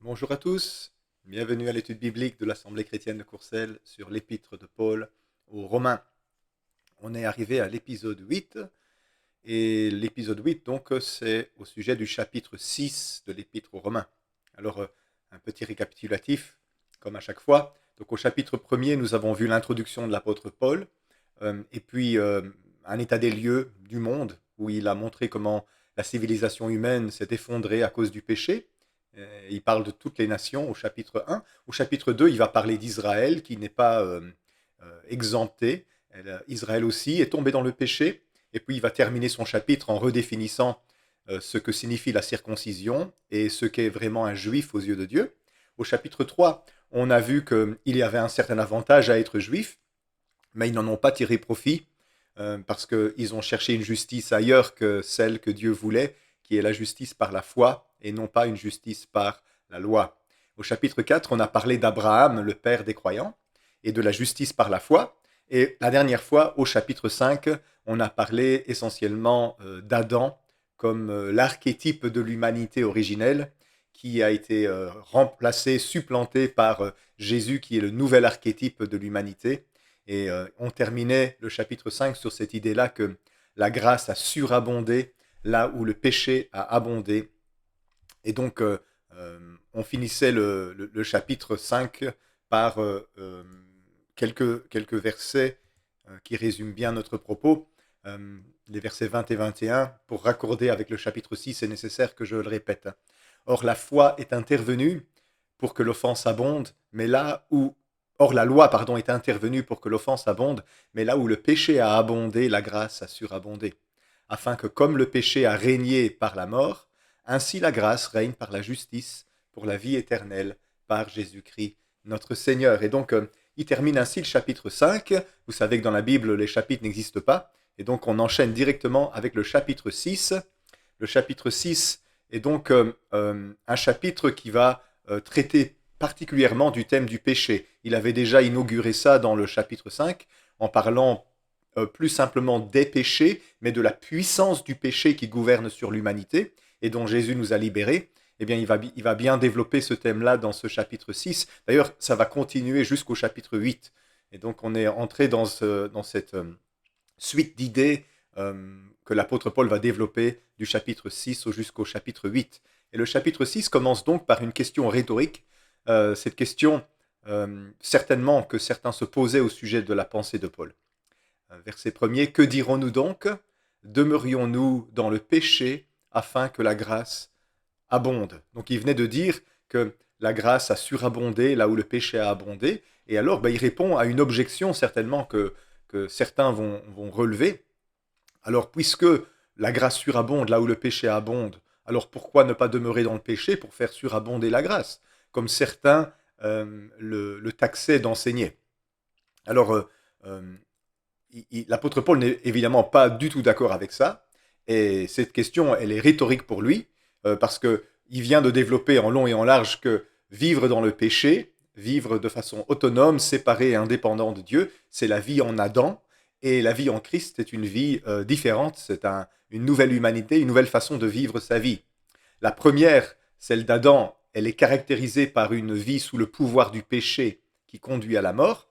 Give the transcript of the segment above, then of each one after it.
Bonjour à tous, bienvenue à l'étude biblique de l'Assemblée chrétienne de Courcelles sur l'épître de Paul aux Romains. On est arrivé à l'épisode 8 et l'épisode 8 donc c'est au sujet du chapitre 6 de l'épître aux Romains. Alors un petit récapitulatif comme à chaque fois. Donc au chapitre 1er nous avons vu l'introduction de l'apôtre Paul et puis un état des lieux du monde où il a montré comment la civilisation humaine s'est effondrée à cause du péché. Il parle de toutes les nations au chapitre 1. Au chapitre 2, il va parler d'Israël qui n'est pas exempté. Israël aussi est tombé dans le péché. Et puis il va terminer son chapitre en redéfinissant ce que signifie la circoncision et ce qu'est vraiment un juif aux yeux de Dieu. Au chapitre 3, on a vu qu'il y avait un certain avantage à être juif, mais ils n'en ont pas tiré profit parce qu'ils ont cherché une justice ailleurs que celle que Dieu voulait, qui est la justice par la foi et non pas une justice par la loi. Au chapitre 4, on a parlé d'Abraham, le père des croyants, et de la justice par la foi. Et la dernière fois, au chapitre 5, on a parlé essentiellement d'Adam comme l'archétype de l'humanité originelle qui a été remplacé, supplanté par Jésus qui est le nouvel archétype de l'humanité. Et on terminait le chapitre 5 sur cette idée-là que la grâce a surabondé là où le péché a abondé. Et donc, on finissait le chapitre 5 par quelques versets qui résument bien notre propos. Les versets 20 et 21, pour raccorder avec le chapitre 6, c'est nécessaire que je le répète. Or, la foi est intervenue pour que l'offense abonde, mais là où Or, la loi, est intervenue pour que l'offense abonde, mais là où le péché a abondé, la grâce a surabondé. Afin que, comme le péché a régné par la mort, ainsi la grâce règne par la justice, pour la vie éternelle, par Jésus-Christ, notre Seigneur. Et donc, il termine ainsi le chapitre 5. Vous savez que dans la Bible, les chapitres n'existent pas. Et donc, on enchaîne directement avec le chapitre 6. Le chapitre 6 est donc un chapitre qui va traiter particulièrement du thème du péché. Il avait déjà inauguré ça dans le chapitre 5 en parlant plus simplement des péchés, mais de la puissance du péché qui gouverne sur l'humanité et dont Jésus nous a libérés. Eh bien, il va bien développer ce thème-là dans ce chapitre 6. D'ailleurs, ça va continuer jusqu'au chapitre 8. Et donc, on est entré dans cette suite d'idées que l'apôtre Paul va développer du chapitre 6 jusqu'au chapitre 8. Et le chapitre 6 commence donc par une question rhétorique. Cette question, certainement que certains se posaient au sujet de la pensée de Paul. Verset 1er, que dirons-nous donc? Demeurions-nous dans le péché afin que la grâce abonde? Donc il venait de dire que la grâce a surabondé là où le péché a abondé. Et alors il répond à une objection certainement que certains vont relever. Alors puisque la grâce surabonde là où le péché abonde, alors pourquoi ne pas demeurer dans le péché pour faire surabonder la grâce? Comme certains le taxaient d'enseigner. Alors, l'apôtre Paul n'est évidemment pas du tout d'accord avec ça, et cette question, elle est rhétorique pour lui, parce qu'il vient de développer en long et en large que vivre dans le péché, vivre de façon autonome, séparée et indépendante de Dieu, c'est la vie en Adam, et la vie en Christ est une vie différente, c'est une nouvelle humanité, une nouvelle façon de vivre sa vie. La première, celle d'Adam, elle est caractérisée par une vie sous le pouvoir du péché qui conduit à la mort.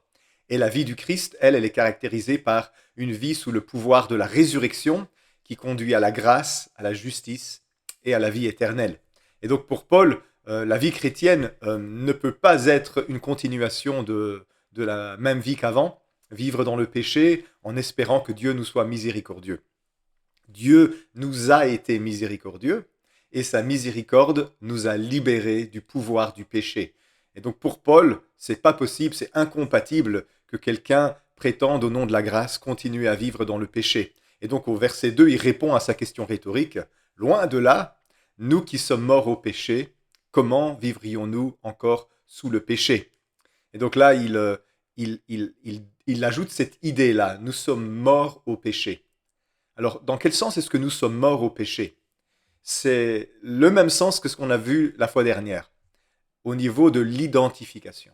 Et la vie du Christ, elle est caractérisée par une vie sous le pouvoir de la résurrection qui conduit à la grâce, à la justice et à la vie éternelle. Et donc pour Paul, la vie chrétienne ne peut pas être une continuation de la même vie qu'avant, vivre dans le péché en espérant que Dieu nous soit miséricordieux. Dieu nous a été miséricordieux et sa miséricorde nous a libérés du pouvoir du péché. Et donc pour Paul, c'est pas possible, c'est incompatible que quelqu'un prétende au nom de la grâce continuer à vivre dans le péché. Et donc au verset 2, il répond à sa question rhétorique, loin de là, nous qui sommes morts au péché, comment vivrions-nous encore sous le péché? Et donc là, il ajoute cette idée-là, nous sommes morts au péché. Alors, dans quel sens est-ce que nous sommes morts au péché? C'est le même sens que ce qu'on a vu la fois dernière, au niveau de l'identification.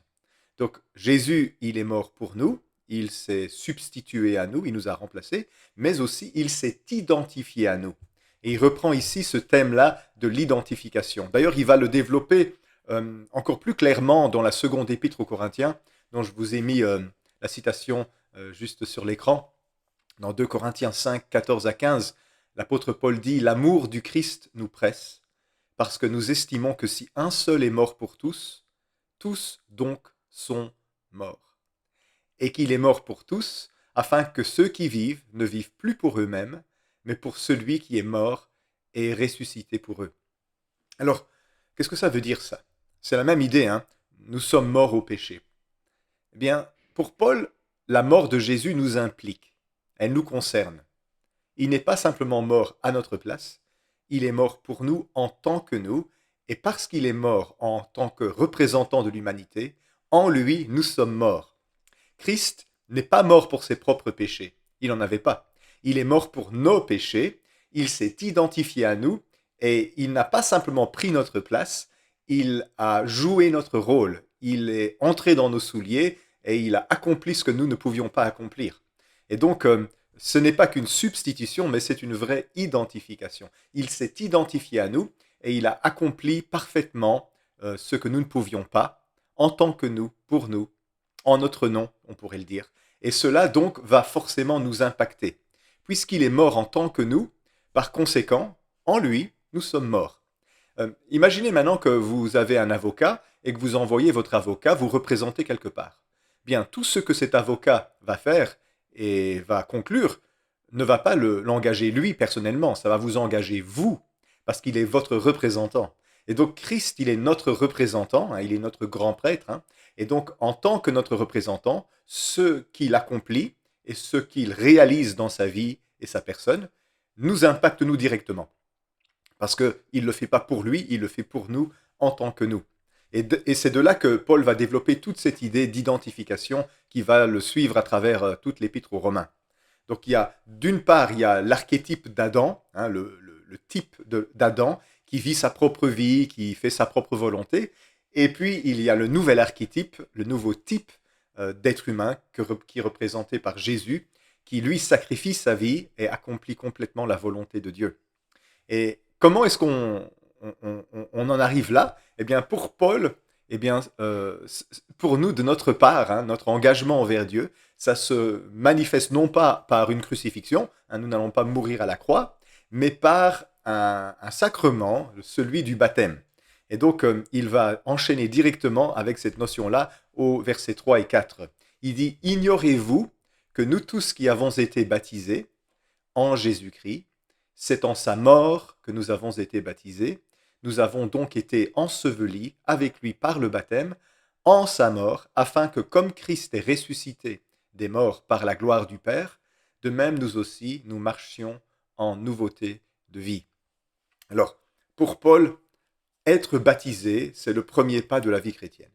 Donc, Jésus, il est mort pour nous, il s'est substitué à nous, il nous a remplacés, mais aussi il s'est identifié à nous. Et il reprend ici ce thème-là de l'identification. D'ailleurs, il va le développer encore plus clairement dans la seconde épître aux Corinthiens, dont je vous ai mis la citation juste sur l'écran. Dans 2 Corinthiens 5, 14 à 15, l'apôtre Paul dit « L'amour du Christ nous presse, parce que nous estimons que si un seul est mort pour tous, tous donc sont morts. Et qu'il est mort pour tous, afin que ceux qui vivent ne vivent plus pour eux-mêmes, mais pour celui qui est mort et est ressuscité pour eux. » Alors, qu'est-ce que ça veut dire ça? C'est la même idée, hein? Nous sommes morts au péché. Eh bien, pour Paul, la mort de Jésus nous implique, elle nous concerne. Il n'est pas simplement mort à notre place, il est mort pour nous en tant que nous, et parce qu'il est mort en tant que représentant de l'humanité, en lui, nous sommes morts. Christ n'est pas mort pour ses propres péchés, il n'en avait pas. Il est mort pour nos péchés, il s'est identifié à nous, et il n'a pas simplement pris notre place, il a joué notre rôle, il est entré dans nos souliers, et il a accompli ce que nous ne pouvions pas accomplir. Et donc, ce n'est pas qu'une substitution, mais c'est une vraie identification. Il s'est identifié à nous et il a accompli parfaitement ce que nous ne pouvions pas, en tant que nous, pour nous, en notre nom, on pourrait le dire. Et cela donc va forcément nous impacter. Puisqu'il est mort en tant que nous, par conséquent, en lui, nous sommes morts. Imaginez maintenant que vous avez un avocat et que vous envoyez votre avocat vous représenter quelque part. Bien, tout ce que cet avocat va faire et va conclure ne va pas l'engager lui personnellement, ça va vous engager vous, parce qu'il est votre représentant. Et donc Christ, il est notre représentant, hein, il est notre grand prêtre, hein, et donc en tant que notre représentant, ce qu'il accomplit et ce qu'il réalise dans sa vie et sa personne nous impacte nous directement. Parce qu'il ne le fait pas pour lui, il le fait pour nous en tant que nous. Et c'est de là que Paul va développer toute cette idée d'identification qui va le suivre à travers toute l'épître aux Romains. Donc d'une part, il y a l'archétype d'Adam, hein, le type d'Adam qui vit sa propre vie, qui fait sa propre volonté. Et puis, il y a le nouvel archétype, le nouveau type d'être humain qui est représenté par Jésus, qui lui sacrifie sa vie et accomplit complètement la volonté de Dieu. Et comment est-ce qu'on on en arrive là? Eh bien, pour Paul, eh bien, pour nous, de notre part, hein, notre engagement envers Dieu, ça se manifeste non pas par une crucifixion, hein, nous n'allons pas mourir à la croix, mais par un sacrement, celui du baptême. Et donc, il va enchaîner directement avec cette notion-là au verset 3 et 4. Il dit « Ignorez-vous que nous tous qui avons été baptisés en Jésus-Christ, c'est en sa mort que nous avons été baptisés. Nous avons donc été ensevelis avec lui par le baptême, en sa mort, afin que comme Christ est ressuscité des morts par la gloire du Père, de même nous aussi, nous marchions en nouveauté de vie. » Alors, pour Paul, être baptisé, c'est le premier pas de la vie chrétienne.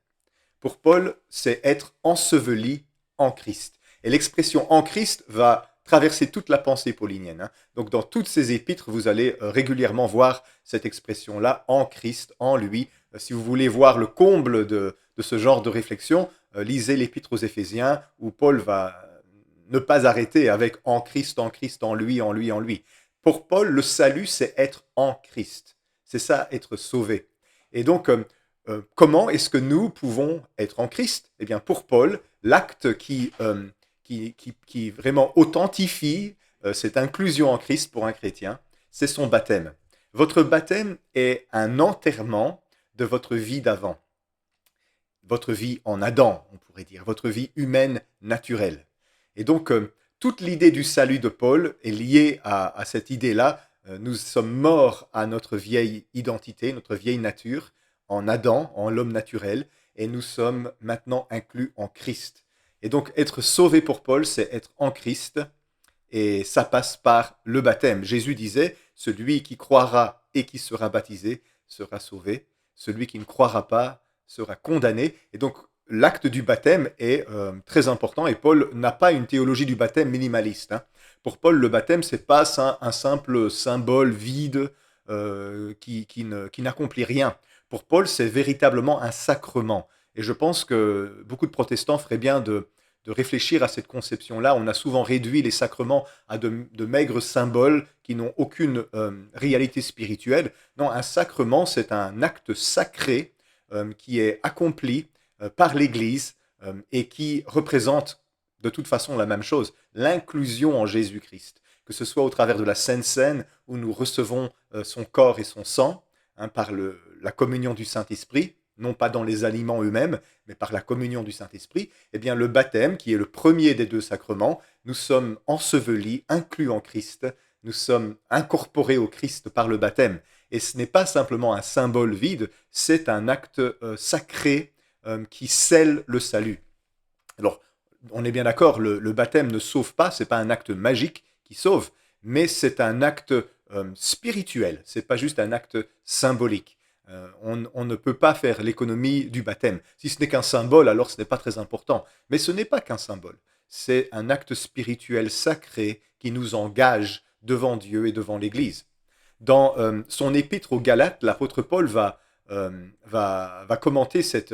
Pour Paul, c'est être enseveli en Christ. Et l'expression en Christ va traverser toute la pensée paulinienne, hein. Donc dans toutes ces épîtres, vous allez régulièrement voir cette expression-là, en Christ, en lui. Si vous voulez voir le comble de ce genre de réflexion, lisez l'épître aux Éphésiens, où Paul va ne pas arrêter avec en Christ, en lui, en lui, en lui. Pour Paul, le salut, c'est être en Christ. C'est ça, être sauvé. Et donc, comment est-ce que nous pouvons être en Christ? Eh bien, pour Paul, l'acte qui vraiment authentifie cette inclusion en Christ pour un chrétien, c'est son baptême. Votre baptême est un enterrement de votre vie d'avant. Votre vie en Adam, on pourrait dire, votre vie humaine naturelle. Et donc, toute l'idée du salut de Paul est liée à cette idée-là. Nous sommes morts à notre vieille identité, notre vieille nature, en Adam, en l'homme naturel, et nous sommes maintenant inclus en Christ. Et donc, être sauvé pour Paul, c'est être en Christ, et ça passe par le baptême. Jésus disait, celui qui croira et qui sera baptisé sera sauvé. Celui qui ne croira pas sera condamné. Et donc, l'acte du baptême est très important, et Paul n'a pas une théologie du baptême minimaliste, hein. Pour Paul, le baptême, ce n'est pas un simple symbole vide qui n'accomplit rien. Pour Paul, c'est véritablement un sacrement. Et je pense que beaucoup de protestants feraient bien de réfléchir à cette conception-là. On a souvent réduit les sacrements à de maigres symboles qui n'ont aucune réalité spirituelle. Non, un sacrement, c'est un acte sacré qui est accompli par l'Église et qui représente de toute façon la même chose, l'inclusion en Jésus-Christ, que ce soit au travers de la Sainte Seine où nous recevons son corps et son sang par la communion du Saint-Esprit, non pas dans les aliments eux-mêmes, mais par la communion du Saint-Esprit, eh bien le baptême, qui est le premier des deux sacrements, nous sommes ensevelis, inclus en Christ, nous sommes incorporés au Christ par le baptême. Et ce n'est pas simplement un symbole vide, c'est un acte sacré qui scelle le salut. Alors, on est bien d'accord, le baptême ne sauve pas, c'est pas un acte magique qui sauve, mais c'est un acte spirituel, c'est pas juste un acte symbolique. On ne peut pas faire l'économie du baptême. Si ce n'est qu'un symbole, alors ce n'est pas très important. Mais ce n'est pas qu'un symbole, c'est un acte spirituel sacré qui nous engage devant Dieu et devant l'Église. Dans son épître aux Galates, l'apôtre Paul va commenter cette,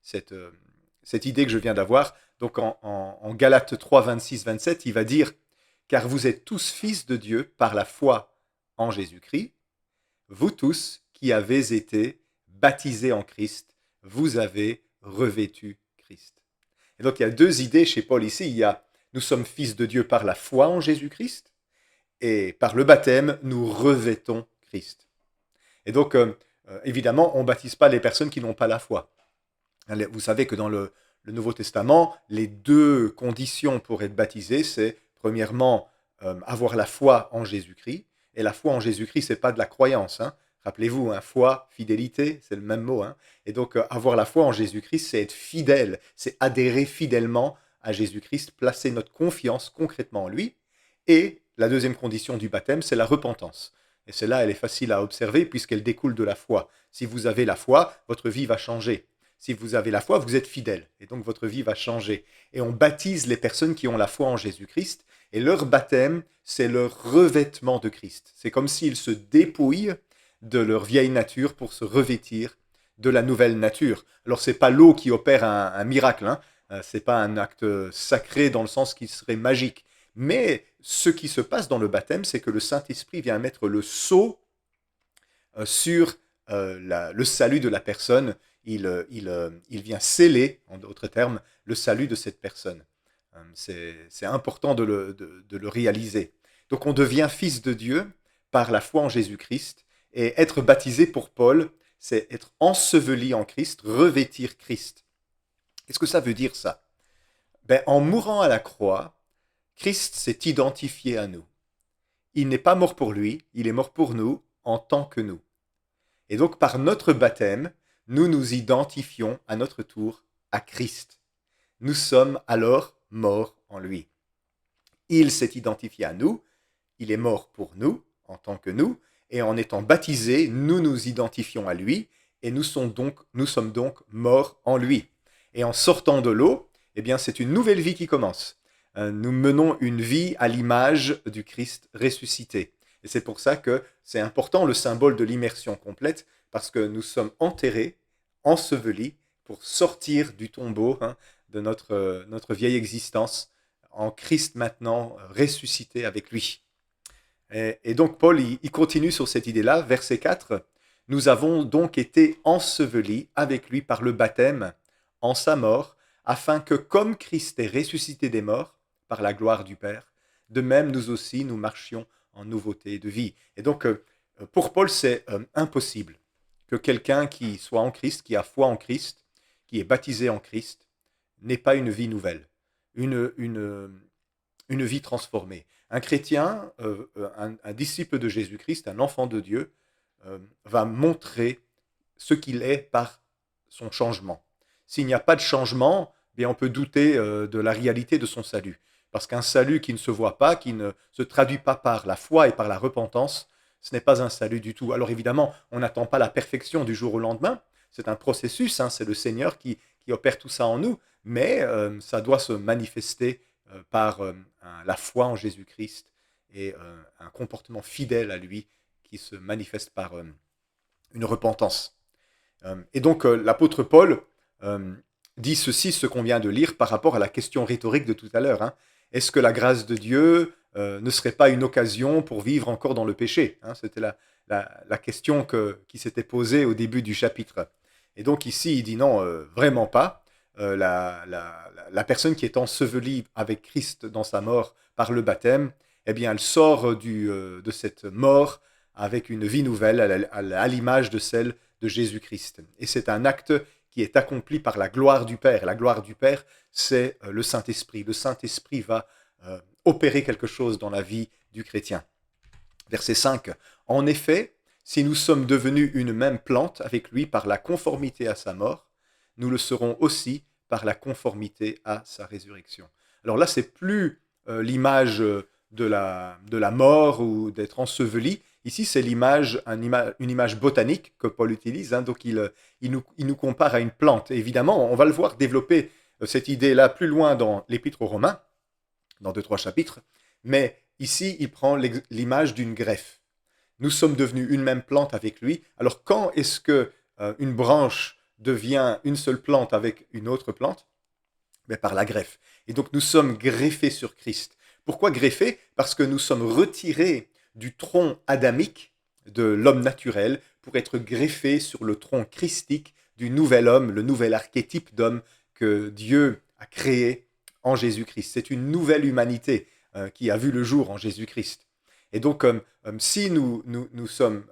cette idée que je viens d'avoir. Donc en Galates 3, 26, 27, il va dire « Car vous êtes tous fils de Dieu par la foi en Jésus-Christ, vous tous qui avez été baptisés en Christ, vous avez revêtu Christ. » Et donc il y a deux idées chez Paul ici. Il y a « Nous sommes fils de Dieu par la foi en Jésus-Christ » et par le baptême, nous revêtons Christ. Et donc, évidemment, on ne baptise pas les personnes qui n'ont pas la foi. Vous savez que dans le Nouveau Testament, les deux conditions pour être baptisé, c'est premièrement avoir la foi en Jésus-Christ. Et la foi en Jésus-Christ, ce n'est pas de la croyance. Rappelez-vous, foi, fidélité, c'est le même mot. Et donc, avoir la foi en Jésus-Christ, c'est être fidèle, c'est adhérer fidèlement à Jésus-Christ, placer notre confiance concrètement en lui. Et la deuxième condition du baptême, c'est la repentance. Et celle-là, elle est facile à observer puisqu'elle découle de la foi. Si vous avez la foi, votre vie va changer. Si vous avez la foi, vous êtes fidèle. Et donc, votre vie va changer. Et on baptise les personnes qui ont la foi en Jésus-Christ. Et leur baptême, c'est leur revêtement de Christ. C'est comme s'ils se dépouillent de leur vieille nature pour se revêtir de la nouvelle nature. Alors, ce n'est pas l'eau qui opère un miracle. Ce n'est pas un acte sacré dans le sens qui serait magique. Mais ce qui se passe dans le baptême, c'est que le Saint-Esprit vient mettre le sceau sur le salut de la personne. Il vient sceller, en d'autres termes, le salut de cette personne. C'est important de le réaliser. Donc on devient fils de Dieu par la foi en Jésus-Christ. Et être baptisé pour Paul, c'est être enseveli en Christ, revêtir Christ. Qu'est-ce que ça veut dire ça? En mourant à la croix, Christ s'est identifié à nous. Il n'est pas mort pour lui, il est mort pour nous en tant que nous. Et donc par notre baptême, nous nous identifions à notre tour à Christ. Nous sommes alors morts en lui. Il s'est identifié à nous, il est mort pour nous en tant que nous, et en étant baptisés, nous nous identifions à lui, et nous sommes donc morts en lui. Et en sortant de l'eau, eh bien c'est une nouvelle vie qui commence. Nous menons une vie à l'image du Christ ressuscité. Et c'est pour ça que c'est important le symbole de l'immersion complète, parce que nous sommes enterrés, ensevelis, pour sortir du tombeau de notre vieille existence, en Christ maintenant, ressuscité avec lui. Et donc Paul, il continue sur cette idée-là, verset 4, « Nous avons donc été ensevelis avec lui par le baptême en sa mort, afin que comme Christ est ressuscité des morts, par la gloire du Père, de même nous aussi, nous marchions en nouveauté de vie. » Et donc, pour Paul, c'est impossible que quelqu'un qui soit en Christ, qui a foi en Christ, qui est baptisé en Christ, n'ait pas une vie nouvelle, une vie transformée. Un chrétien, un disciple de Jésus-Christ, un enfant de Dieu, va montrer ce qu'il est par son changement. S'il n'y a pas de changement, bien on peut douter de la réalité de son salut. Parce qu'un salut qui ne se voit pas, qui ne se traduit pas par la foi et par la repentance, ce n'est pas un salut du tout. Alors évidemment, on n'attend pas la perfection du jour au lendemain. C'est un processus, c'est le Seigneur qui opère tout ça en nous. Mais ça doit se manifester par la foi en Jésus-Christ et un comportement fidèle à lui qui se manifeste par une repentance. Et donc l'apôtre Paul dit ceci, ce qu'on vient de lire, par rapport à la question rhétorique de tout à l'heure. Est-ce que la grâce de Dieu ne serait pas une occasion pour vivre encore dans le péché? C'était la question qui s'était posée au début du chapitre. Et donc ici, il dit non, vraiment pas. La personne qui est ensevelie avec Christ dans sa mort par le baptême, eh bien, elle sort de cette mort avec une vie nouvelle à l'image de celle de Jésus-Christ. Et c'est un acte qui est accompli par la gloire du Père. Et la gloire du Père, c'est le Saint-Esprit. Le Saint-Esprit va opérer quelque chose dans la vie du chrétien. Verset 5. En effet, si nous sommes devenus une même plante avec lui par la conformité à sa mort, nous le serons aussi par la conformité à sa résurrection. Alors là, c'est plus l'image de la mort ou d'être enseveli. Ici, c'est une image botanique que Paul utilise. Hein, donc, il nous compare à une plante. Et évidemment, on va le voir développer cette idée-là plus loin dans l'Épître aux Romains, dans 2-3 chapitres. Mais ici, il prend l'image d'une greffe. Nous sommes devenus une même plante avec lui. Alors, quand est-ce que une branche devient une seule plante avec une autre plante? Mais par la greffe. Et donc, nous sommes greffés sur Christ. Pourquoi greffés? Parce que nous sommes retirés du tronc adamique de l'homme naturel pour être greffés sur le tronc christique du nouvel homme, le nouvel archétype d'homme que Dieu a créé en Jésus-Christ. C'est une nouvelle humanité qui a vu le jour en Jésus-Christ. Et donc, si nous sommes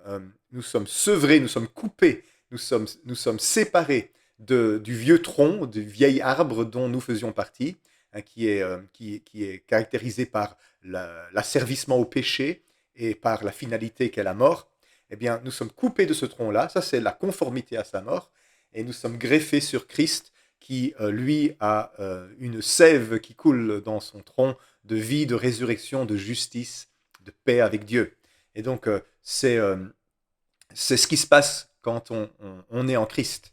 sevrés, nous sommes coupés, nous sommes séparés du vieux tronc, du vieil arbre dont nous faisions partie, hein, qui est caractérisé par l'asservissement au péché et par la finalité qu'est la mort, eh bien, nous sommes coupés de ce tronc-là, ça c'est la conformité à sa mort, et nous sommes greffés sur Christ, qui, lui, a une sève qui coule dans son tronc de vie, de résurrection, de justice, de paix avec Dieu. Et donc, c'est ce qui se passe quand on est en Christ.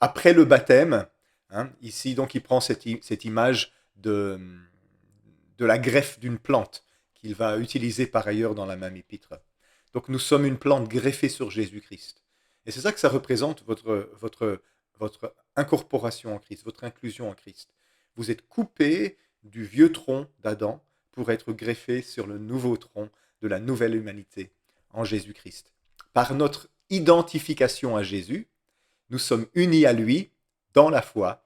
Après le baptême, hein, ici, donc, il prend cette image de la greffe d'une plante qu'il va utiliser par ailleurs dans la même épître. Donc, nous sommes une plante greffée sur Jésus-Christ. Et c'est ça que ça représente, votre incorporation en Christ, votre inclusion en Christ. Vous êtes coupé du vieux tronc d'Adam pour être greffé sur le nouveau tronc de la nouvelle humanité en Jésus-Christ. Par notre identification à Jésus, nous sommes unis à lui dans la foi,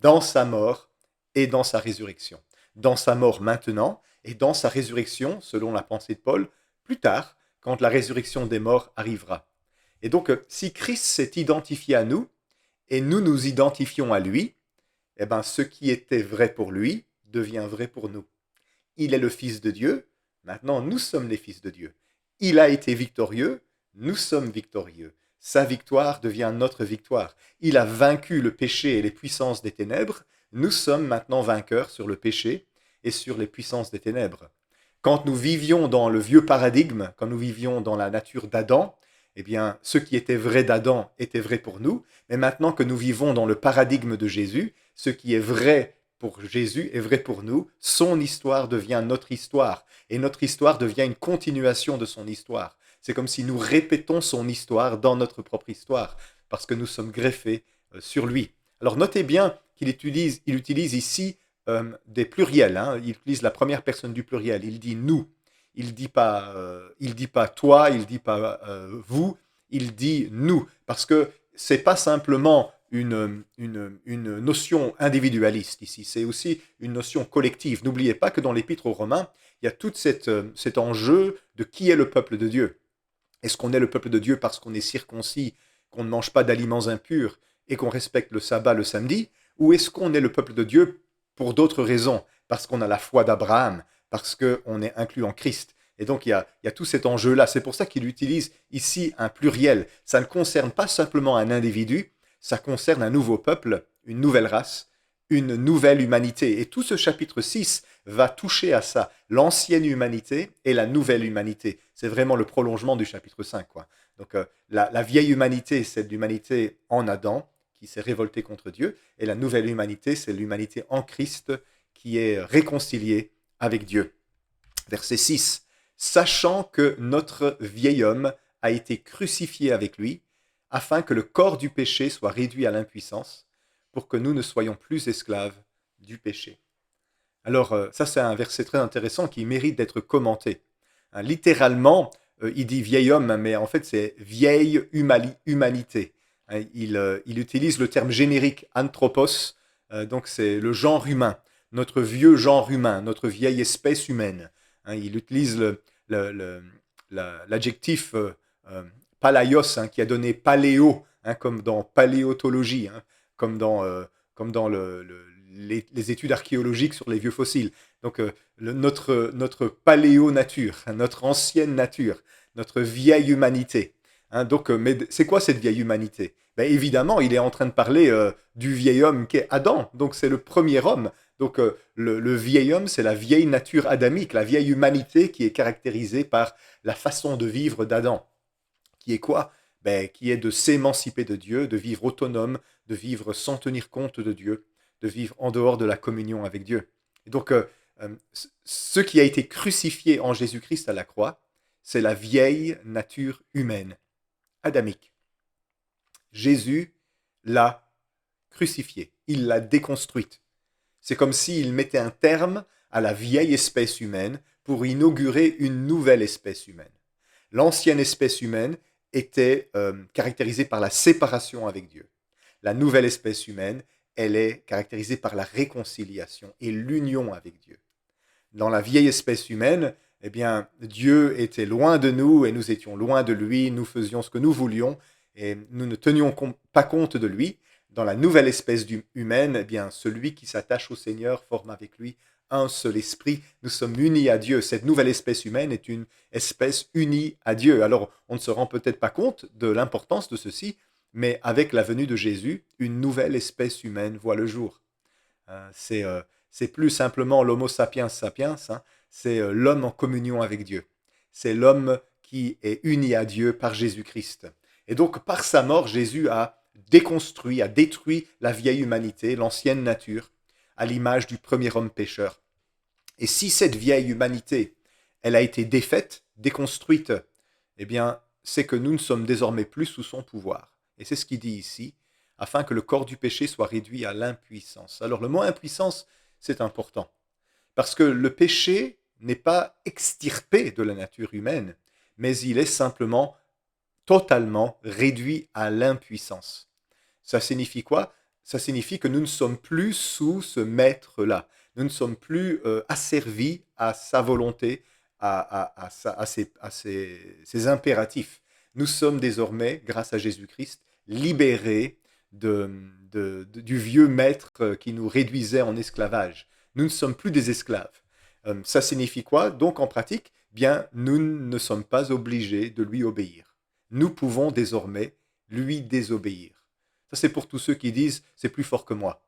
dans sa mort et dans sa résurrection. Dans sa mort maintenant et dans sa résurrection, selon la pensée de Paul, plus tard, quand la résurrection des morts arrivera. Et donc, si Christ s'est identifié à nous et nous nous identifions à lui, eh ben, ce qui était vrai pour lui devient vrai pour nous. Il est le Fils de Dieu, maintenant nous sommes les fils de Dieu. Il a été victorieux, nous sommes victorieux. Sa victoire devient notre victoire. Il a vaincu le péché et les puissances des ténèbres, nous sommes maintenant vainqueurs sur le péché et sur les puissances des ténèbres. Quand nous vivions dans le vieux paradigme, quand nous vivions dans la nature d'Adam, eh bien, ce qui était vrai d'Adam était vrai pour nous, mais maintenant que nous vivons dans le paradigme de Jésus, ce qui est vrai pour Jésus est vrai pour nous, son histoire devient notre histoire, et notre histoire devient une continuation de son histoire. C'est comme si nous répétons son histoire dans notre propre histoire, parce que nous sommes greffés sur lui. Alors notez bien qu'il utilise ici des pluriels, hein. Il utilise la première personne du pluriel, il dit nous. Il dit pas toi, il dit pas vous, il dit nous, parce que c'est pas simplement une notion individualiste ici, c'est aussi une notion collective. N'oubliez pas que dans l'Épître aux Romains, il y a tout cet enjeu de qui est le peuple de Dieu. Est-ce qu'on est le peuple de Dieu parce qu'on est circoncis, qu'on ne mange pas d'aliments impurs et qu'on respecte le sabbat le samedi, ou est-ce qu'on est le peuple de Dieu pour d'autres raisons, parce qu'on a la foi d'Abraham, parce qu'on est inclus en Christ. Et donc, il y a tout cet enjeu-là. C'est pour ça qu'il utilise ici un pluriel. Ça ne concerne pas simplement un individu, ça concerne un nouveau peuple, une nouvelle race, une nouvelle humanité. Et tout ce chapitre 6 va toucher à ça, l'ancienne humanité et la nouvelle humanité. C'est vraiment le prolongement du chapitre 5, quoi. Donc, la vieille humanité, c'est l'humanité en Adam, qui s'est révoltée contre Dieu, et la nouvelle humanité, c'est l'humanité en Christ, qui est réconciliée avec Dieu. Verset 6. Sachant que notre vieil homme a été crucifié avec lui, afin que le corps du péché soit réduit à l'impuissance, pour que nous ne soyons plus esclaves du péché. Alors, ça c'est un verset très intéressant qui mérite d'être commenté. Hein, littéralement, il dit vieil homme, mais en fait c'est vieille humanité. Il utilise le terme générique anthropos, donc c'est le genre humain, notre vieux genre humain, notre vieille espèce humaine. Il utilise l'adjectif palaios, qui a donné paléo, comme dans paléontologie, comme dans les études archéologiques sur les vieux fossiles. Donc notre paléo-nature, notre ancienne nature, notre vieille humanité. Donc, mais c'est quoi cette vieille humanité? Ben, évidemment, il est en train de parler du vieil homme qu'est Adam. Donc c'est le premier homme. Donc le vieil homme, c'est la vieille nature adamique, la vieille humanité qui est caractérisée par la façon de vivre d'Adam. Qui est quoi? Ben, qui est de s'émanciper de Dieu, de vivre autonome, de vivre sans tenir compte de Dieu, de vivre en dehors de la communion avec Dieu. Et donc, ce qui a été crucifié en Jésus-Christ à la croix, c'est la vieille nature humaine, adamique. Jésus l'a crucifiée, il l'a déconstruite. C'est comme s'il mettait un terme à la vieille espèce humaine pour inaugurer une nouvelle espèce humaine. L'ancienne espèce humaine était caractérisée par la séparation avec Dieu. La nouvelle espèce humaine, elle est caractérisée par la réconciliation et l'union avec Dieu. Dans la vieille espèce humaine, eh bien, Dieu était loin de nous et nous étions loin de lui, nous faisions ce que nous voulions et nous ne tenions pas compte de lui. Dans la nouvelle espèce humaine, eh bien, celui qui s'attache au Seigneur forme avec lui un seul esprit. Nous sommes unis à Dieu. Cette nouvelle espèce humaine est une espèce unie à Dieu. Alors, on ne se rend peut-être pas compte de l'importance de ceci, mais avec la venue de Jésus, une nouvelle espèce humaine voit le jour. C'est plus simplement l'homo sapiens sapiens, c'est l'homme en communion avec Dieu. C'est l'homme qui est uni à Dieu par Jésus-Christ. Et donc, par sa mort, Jésus a déconstruit, a détruit la vieille humanité, l'ancienne nature, à l'image du premier homme pécheur. Et si cette vieille humanité, elle a été défaite, déconstruite, eh bien, c'est que nous ne sommes désormais plus sous son pouvoir. Et c'est ce qu'il dit ici, afin que le corps du péché soit réduit à l'impuissance. Alors le mot impuissance, c'est important, parce que le péché n'est pas extirpé de la nature humaine, mais il est simplement totalement réduit à l'impuissance. Ça signifie quoi? Ça signifie que nous ne sommes plus sous ce maître-là. Nous ne sommes plus asservis à sa volonté, à ses impératifs. Nous sommes désormais, grâce à Jésus-Christ, libérés du vieux maître qui nous réduisait en esclavage. Nous ne sommes plus des esclaves. Ça signifie quoi? Donc, en pratique, bien, nous ne sommes pas obligés de lui obéir. Nous pouvons désormais lui désobéir. Ça, c'est pour tous ceux qui disent « c'est plus fort que moi ».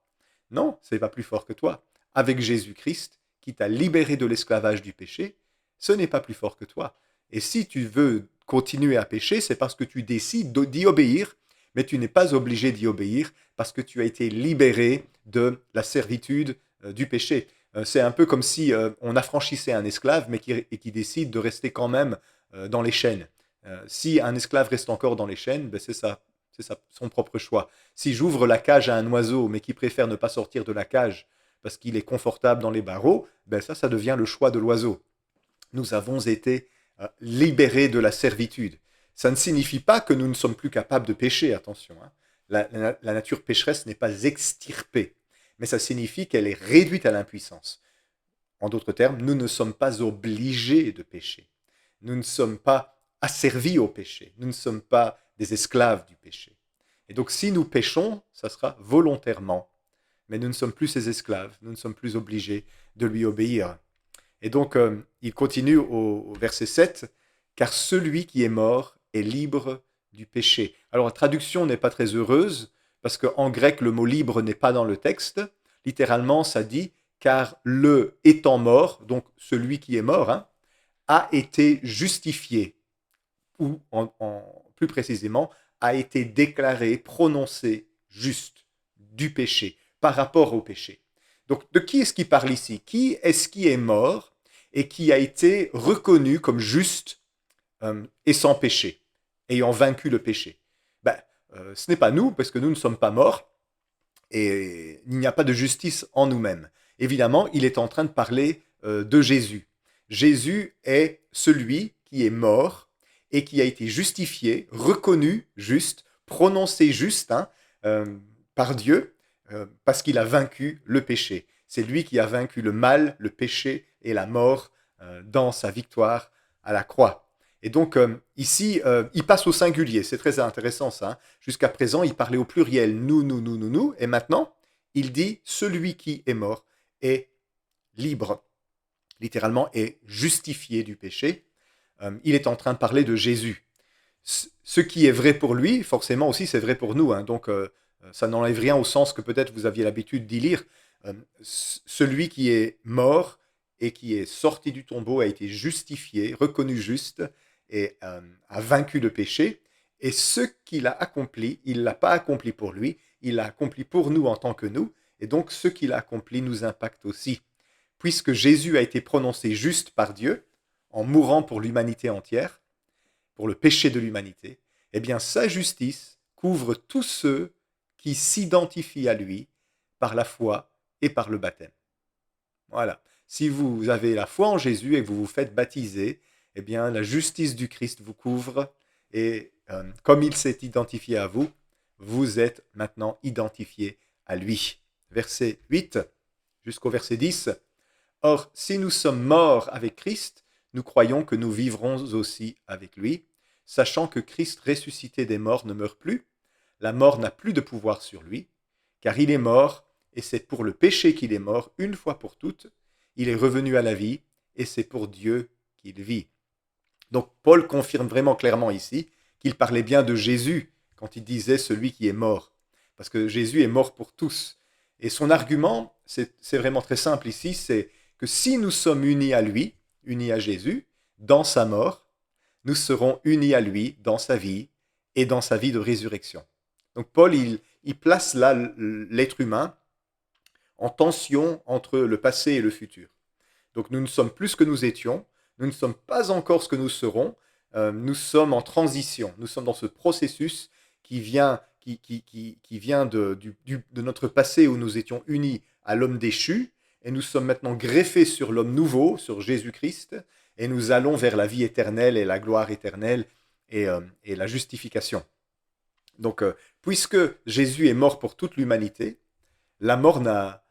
Non, ce n'est pas plus fort que toi. Avec Jésus-Christ, qui t'a libéré de l'esclavage du péché, ce n'est pas plus fort que toi. Et si tu veux continuer à pécher, c'est parce que tu décides d'y obéir, mais tu n'es pas obligé d'y obéir parce que tu as été libéré de la servitude du péché. C'est un peu comme si on affranchissait un esclave, mais qui décide de rester quand même dans les chaînes. Si un esclave reste encore dans les chaînes, ben c'est son propre choix. Si j'ouvre la cage à un oiseau, mais qui préfère ne pas sortir de la cage parce qu'il est confortable dans les barreaux, ben ça devient le choix de l'oiseau. Nous avons été libérés de la servitude. Ça ne signifie pas que nous ne sommes plus capables de pécher, attention. La nature pécheresse n'est pas extirpée, mais ça signifie qu'elle est réduite à l'impuissance. En d'autres termes, nous ne sommes pas obligés de pécher. Nous ne sommes pas asservis au péché. Nous ne sommes pas des esclaves du péché. Et donc si nous péchons, ça sera volontairement. Mais nous ne sommes plus ses esclaves, nous ne sommes plus obligés de lui obéir. Et donc il continue au verset 7, « Car celui qui est mort est libre du péché. » Alors la traduction n'est pas très heureuse, parce qu'en grec, le mot « libre » n'est pas dans le texte. Littéralement, ça dit « car le étant mort », donc celui qui est mort, a été justifié ou plus précisément, a été déclaré, prononcé juste du péché, par rapport au péché. Donc, de qui est-ce qui parle ici? Qui est-ce qui est mort et qui a été reconnu comme juste et sans péché, ayant vaincu le péché? Ce n'est pas nous, parce que nous ne sommes pas morts, et il n'y a pas de justice en nous-mêmes. Évidemment, il est en train de parler de Jésus. Jésus est celui qui est mort et qui a été justifié, reconnu juste prononcé juste par Dieu parce qu'il a vaincu le péché. C'est lui qui a vaincu le mal, le péché et la mort dans sa victoire à la croix. Et donc ici, il passe au singulier, c'est très intéressant ça. Jusqu'à présent, il parlait au pluriel, nous, et maintenant, il dit celui qui est mort est libre, littéralement est justifié du péché. Il est en train de parler de Jésus. Ce qui est vrai pour lui, forcément aussi, c'est vrai pour nous. Donc, ça n'enlève rien au sens que peut-être vous aviez l'habitude d'y lire. Celui qui est mort et qui est sorti du tombeau a été justifié, reconnu juste et a vaincu le péché. Et ce qu'il a accompli, il ne l'a pas accompli pour lui, il l'a accompli pour nous en tant que nous. Et donc, ce qu'il a accompli nous impacte aussi. Puisque Jésus a été prononcé juste par Dieu, en mourant pour l'humanité entière, pour le péché de l'humanité, eh bien sa justice couvre tous ceux qui s'identifient à lui par la foi et par le baptême. Voilà. Si vous avez la foi en Jésus et que vous vous faites baptiser, eh bien la justice du Christ vous couvre et comme il s'est identifié à vous, vous êtes maintenant identifié à lui. Verset 8 jusqu'au verset 10. Or, si nous sommes morts avec Christ, nous croyons que nous vivrons aussi avec lui, sachant que Christ ressuscité des morts ne meurt plus, la mort n'a plus de pouvoir sur lui, car il est mort, et c'est pour le péché qu'il est mort une fois pour toutes, il est revenu à la vie, et c'est pour Dieu qu'il vit. Donc Paul confirme vraiment clairement ici qu'il parlait bien de Jésus quand il disait celui qui est mort, parce que Jésus est mort pour tous. Et son argument, c'est vraiment très simple ici, c'est que si nous sommes unis à lui, unis à Jésus, dans sa mort, nous serons unis à lui dans sa vie et dans sa vie de résurrection. Donc Paul, il place là l'être humain en tension entre le passé et le futur. Donc nous ne sommes plus ce que nous étions, nous ne sommes pas encore ce que nous serons, nous sommes en transition, nous sommes dans ce processus qui vient, qui vient de notre passé où nous étions unis à l'homme déchu, et nous sommes maintenant greffés sur l'homme nouveau, sur Jésus-Christ, et nous allons vers la vie éternelle et la gloire éternelle et la justification. Donc, puisque Jésus est mort pour toute l'humanité, la mort n'a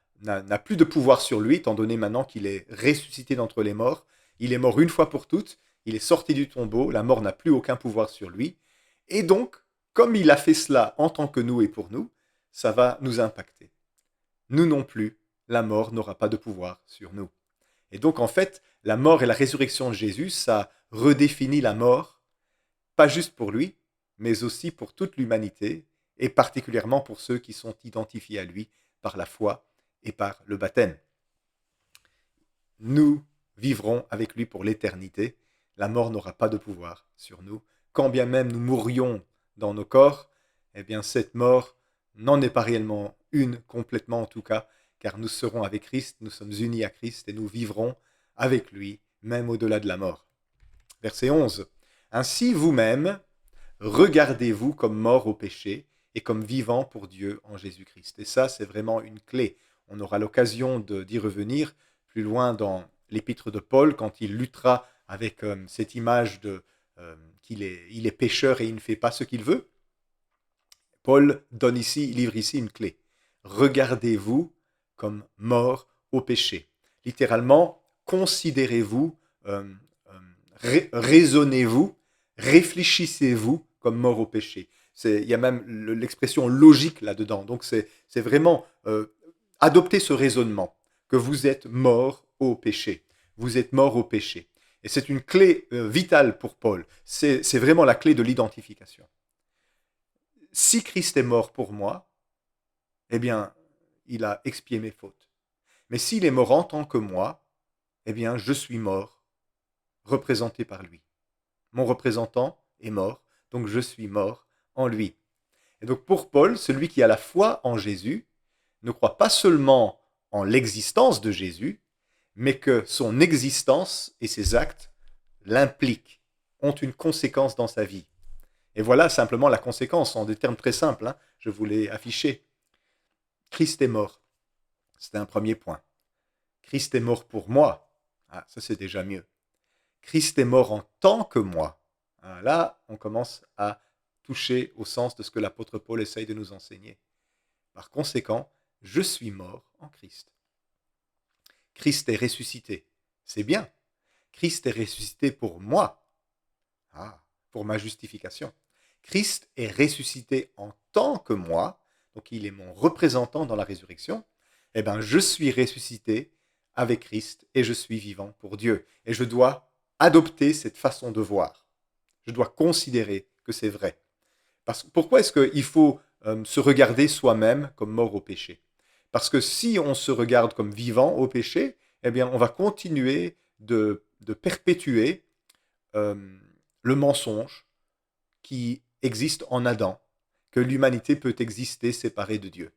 plus de pouvoir sur lui, étant donné maintenant qu'il est ressuscité d'entre les morts. Il est mort une fois pour toutes, il est sorti du tombeau, la mort n'a plus aucun pouvoir sur lui. Et donc, comme il a fait cela en tant que nous et pour nous, ça va nous impacter. Nous non plus, la mort n'aura pas de pouvoir sur nous. Et donc, en fait, la mort et la résurrection de Jésus, ça redéfinit la mort, pas juste pour lui, mais aussi pour toute l'humanité, et particulièrement pour ceux qui sont identifiés à lui par la foi et par le baptême. Nous vivrons avec lui pour l'éternité. La mort n'aura pas de pouvoir sur nous. Quand bien même nous mourrions dans nos corps, eh bien cette mort n'en est pas réellement une, complètement en tout cas, car nous serons avec Christ, nous sommes unis à Christ et nous vivrons avec lui, même au-delà de la mort. Verset 11. Ainsi vous-même, regardez-vous comme morts au péché et comme vivants pour Dieu en Jésus-Christ. Et ça, c'est vraiment une clé. On aura l'occasion d'y revenir plus loin dans l'épître de Paul, quand il luttera avec cette image qu'il est pécheur et il ne fait pas ce qu'il veut. Paul livre ici une clé. Regardez-vous comme morts au péché. Littéralement, considérez-vous, raisonnez-vous, réfléchissez-vous comme morts au péché. Il y a même l'expression logique là-dedans. Donc c'est vraiment adopter ce raisonnement, que vous êtes mort au péché. Vous êtes mort au péché. Et c'est une clé vitale pour Paul. C'est vraiment la clé de l'identification. Si Christ est mort pour moi, eh bien, il a expié mes fautes. Mais s'il est mort en tant que moi, eh bien, je suis mort, représenté par lui. Mon représentant est mort, donc je suis mort en lui. Et donc pour Paul, celui qui a la foi en Jésus ne croit pas seulement en l'existence de Jésus, mais que son existence et ses actes l'impliquent, ont une conséquence dans sa vie. Et voilà simplement la conséquence, en des termes très simples, je vous l'ai affiché. Christ est mort. C'était un premier point. Christ est mort pour moi. Ah, ça c'est déjà mieux. Christ est mort en tant que moi. Ah, là, on commence à toucher au sens de ce que l'apôtre Paul essaye de nous enseigner. Par conséquent, je suis mort en Christ. Christ est ressuscité. C'est bien. Christ est ressuscité pour moi. Pour ma justification. Christ est ressuscité en tant que moi, donc il est mon représentant dans la résurrection. Eh bien, je suis ressuscité avec Christ et je suis vivant pour Dieu. Et je dois adopter cette façon de voir. Je dois considérer que c'est vrai. Pourquoi est-ce qu'il faut se regarder soi-même comme mort au péché? Parce que si on se regarde comme vivant au péché, eh bien, on va continuer de perpétuer euh, le mensonge qui existe en Adam, que l'humanité peut exister séparée de Dieu.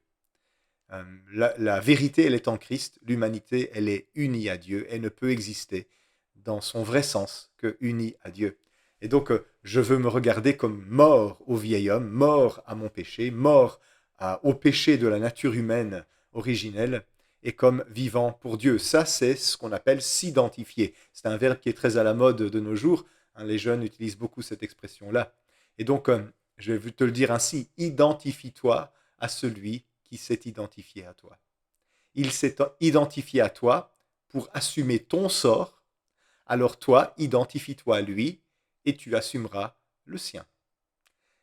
La vérité, elle est en Christ, l'humanité, elle est unie à Dieu, elle ne peut exister dans son vrai sens que unie à Dieu. Et donc, je veux me regarder comme mort au vieil homme, mort à mon péché, mort au péché de la nature humaine originelle, et comme vivant pour Dieu. Ça, c'est ce qu'on appelle s'identifier. C'est un verbe qui est très à la mode de nos jours. Les jeunes utilisent beaucoup cette expression-là. Et donc, je vais te le dire ainsi, identifie-toi à celui qui s'est identifié à toi. Il s'est identifié à toi pour assumer ton sort, alors toi, identifie-toi à lui et tu assumeras le sien.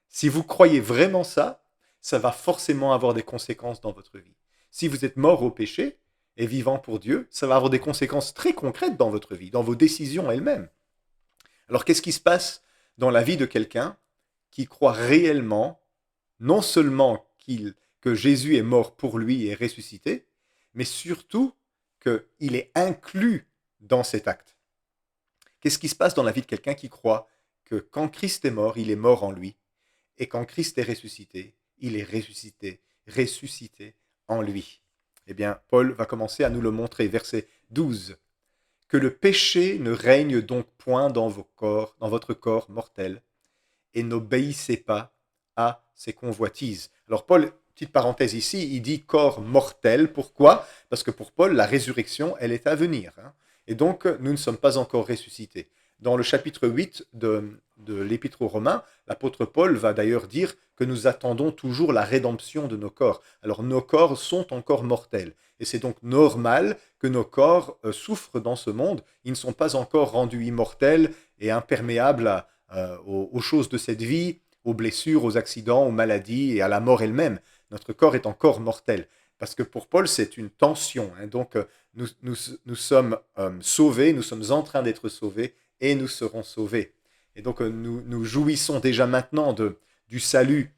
Si vous croyez vraiment ça, ça va forcément avoir des conséquences dans votre vie. Si vous êtes mort au péché et vivant pour Dieu, ça va avoir des conséquences très concrètes dans votre vie, dans vos décisions elles-mêmes. Alors qu'est-ce qui se passe dans la vie de quelqu'un qui croit réellement, non seulement que Jésus est mort pour lui et ressuscité, mais surtout qu'il est inclus dans cet acte? Qu'est-ce qui se passe dans la vie de quelqu'un qui croit que quand Christ est mort, il est mort en lui, et quand Christ est ressuscité, il est ressuscité en lui? Eh bien, Paul va commencer à nous le montrer, verset 12. Que le péché ne règne donc point dans votre corps mortel, et n'obéissez pas à ses convoitises. Alors Paul, petite parenthèse ici, il dit corps mortel. Pourquoi? Parce que pour Paul, la résurrection, elle est à venir. Et donc, nous ne sommes pas encore ressuscités. Dans le chapitre 8 de l'Épître aux Romains, l'apôtre Paul va d'ailleurs dire que nous attendons toujours la rédemption de nos corps. Alors nos corps sont encore mortels. Et c'est donc normal que nos corps souffrent dans ce monde. Ils ne sont pas encore rendus immortels et imperméables aux choses de cette vie, aux blessures, aux accidents, aux maladies et à la mort elle-même. Notre corps est encore mortel. Parce que pour Paul, c'est une tension. Donc, nous sommes sauvés, nous sommes en train d'être sauvés et nous serons sauvés. Et donc, nous jouissons déjà maintenant du salut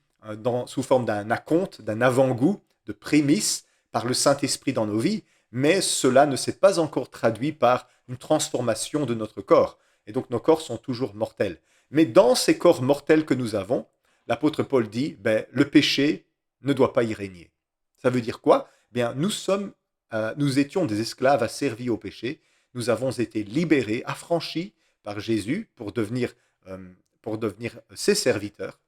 sous forme d'un acompte, d'un avant-goût, de prémices par le Saint-Esprit dans nos vies, mais cela ne s'est pas encore traduit par une transformation de notre corps. Et donc, nos corps sont toujours mortels. Mais dans ces corps mortels que nous avons, l'apôtre Paul dit, le péché ne doit pas y régner. Ça veut dire quoi? Bien, nous étions des esclaves asservis au péché. Nous avons été libérés, affranchis par Jésus pour devenir ses serviteurs.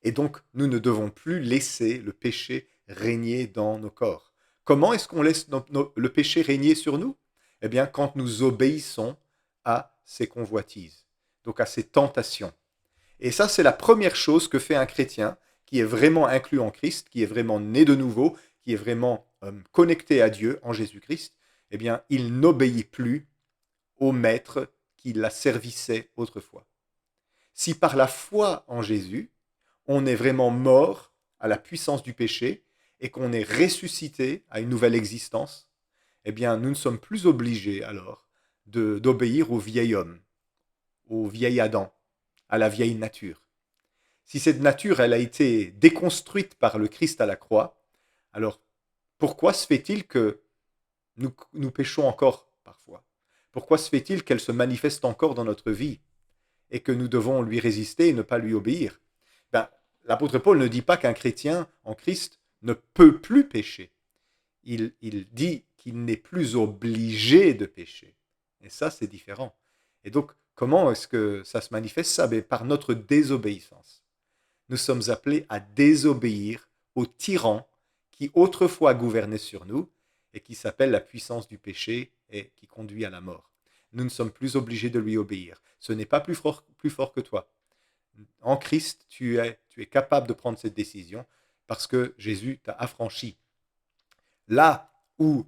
Et donc, nous ne devons plus laisser le péché régner dans nos corps. Comment est-ce qu'on laisse le péché régner sur nous? Eh bien, quand nous obéissons à ses convoitises, donc à ses tentations. Et ça, c'est la première chose que fait un chrétien qui est vraiment inclus en Christ, qui est vraiment né de nouveau, qui est vraiment connecté à Dieu en Jésus-Christ. Eh bien, il n'obéit plus au maître qui la servissait autrefois. Si par la foi en Jésus, on est vraiment mort à la puissance du péché et qu'on est ressuscité à une nouvelle existence, eh bien, nous ne sommes plus obligés alors d'obéir au vieil homme, au vieil Adam, à la vieille nature. Si cette nature, elle a été déconstruite par le Christ à la croix, alors pourquoi se fait-il que nous péchons encore parfois? Pourquoi se fait-il qu'elle se manifeste encore dans notre vie et que nous devons lui résister et ne pas lui obéir? L'apôtre Paul ne dit pas qu'un chrétien en Christ ne peut plus pécher. Il dit qu'il n'est plus obligé de pécher. Et ça, c'est différent. Et donc, comment est-ce que ça se manifeste ça? Par notre désobéissance. Nous sommes appelés à désobéir au tyran qui autrefois gouvernait sur nous et qui s'appelle la puissance du péché et qui conduit à la mort. Nous ne sommes plus obligés de lui obéir. Ce n'est pas plus fort que toi. En Christ, tu es capable de prendre cette décision parce que Jésus t'a affranchi. Là où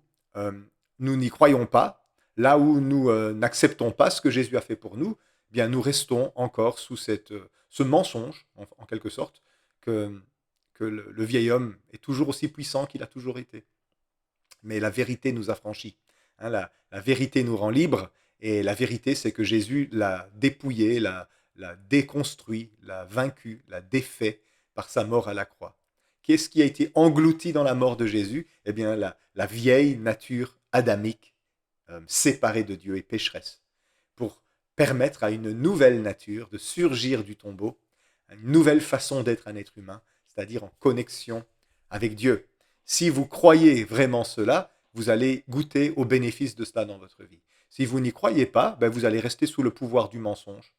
nous n'y croyons pas, là où nous n'acceptons pas ce que Jésus a fait pour nous, eh bien nous restons encore sous ce mensonge, en quelque sorte, que, que le vieil homme est toujours aussi puissant qu'il a toujours été. Mais la vérité nous affranchit. Hein, la vérité nous rend libres, et la vérité, c'est que Jésus l'a dépouillé, l'a déconstruit, l'a vaincu, l'a défait par sa mort à la croix. Qu'est-ce qui a été englouti dans la mort de Jésus? Eh bien, la vieille nature adamique, séparée de Dieu et pécheresse, pour permettre à une nouvelle nature de surgir du tombeau, à une nouvelle façon d'être un être humain, c'est-à-dire en connexion avec Dieu. Si vous croyez vraiment cela, vous allez goûter aux bénéfices de cela dans votre vie. Si vous n'y croyez pas, ben vous allez rester sous le pouvoir du mensonge.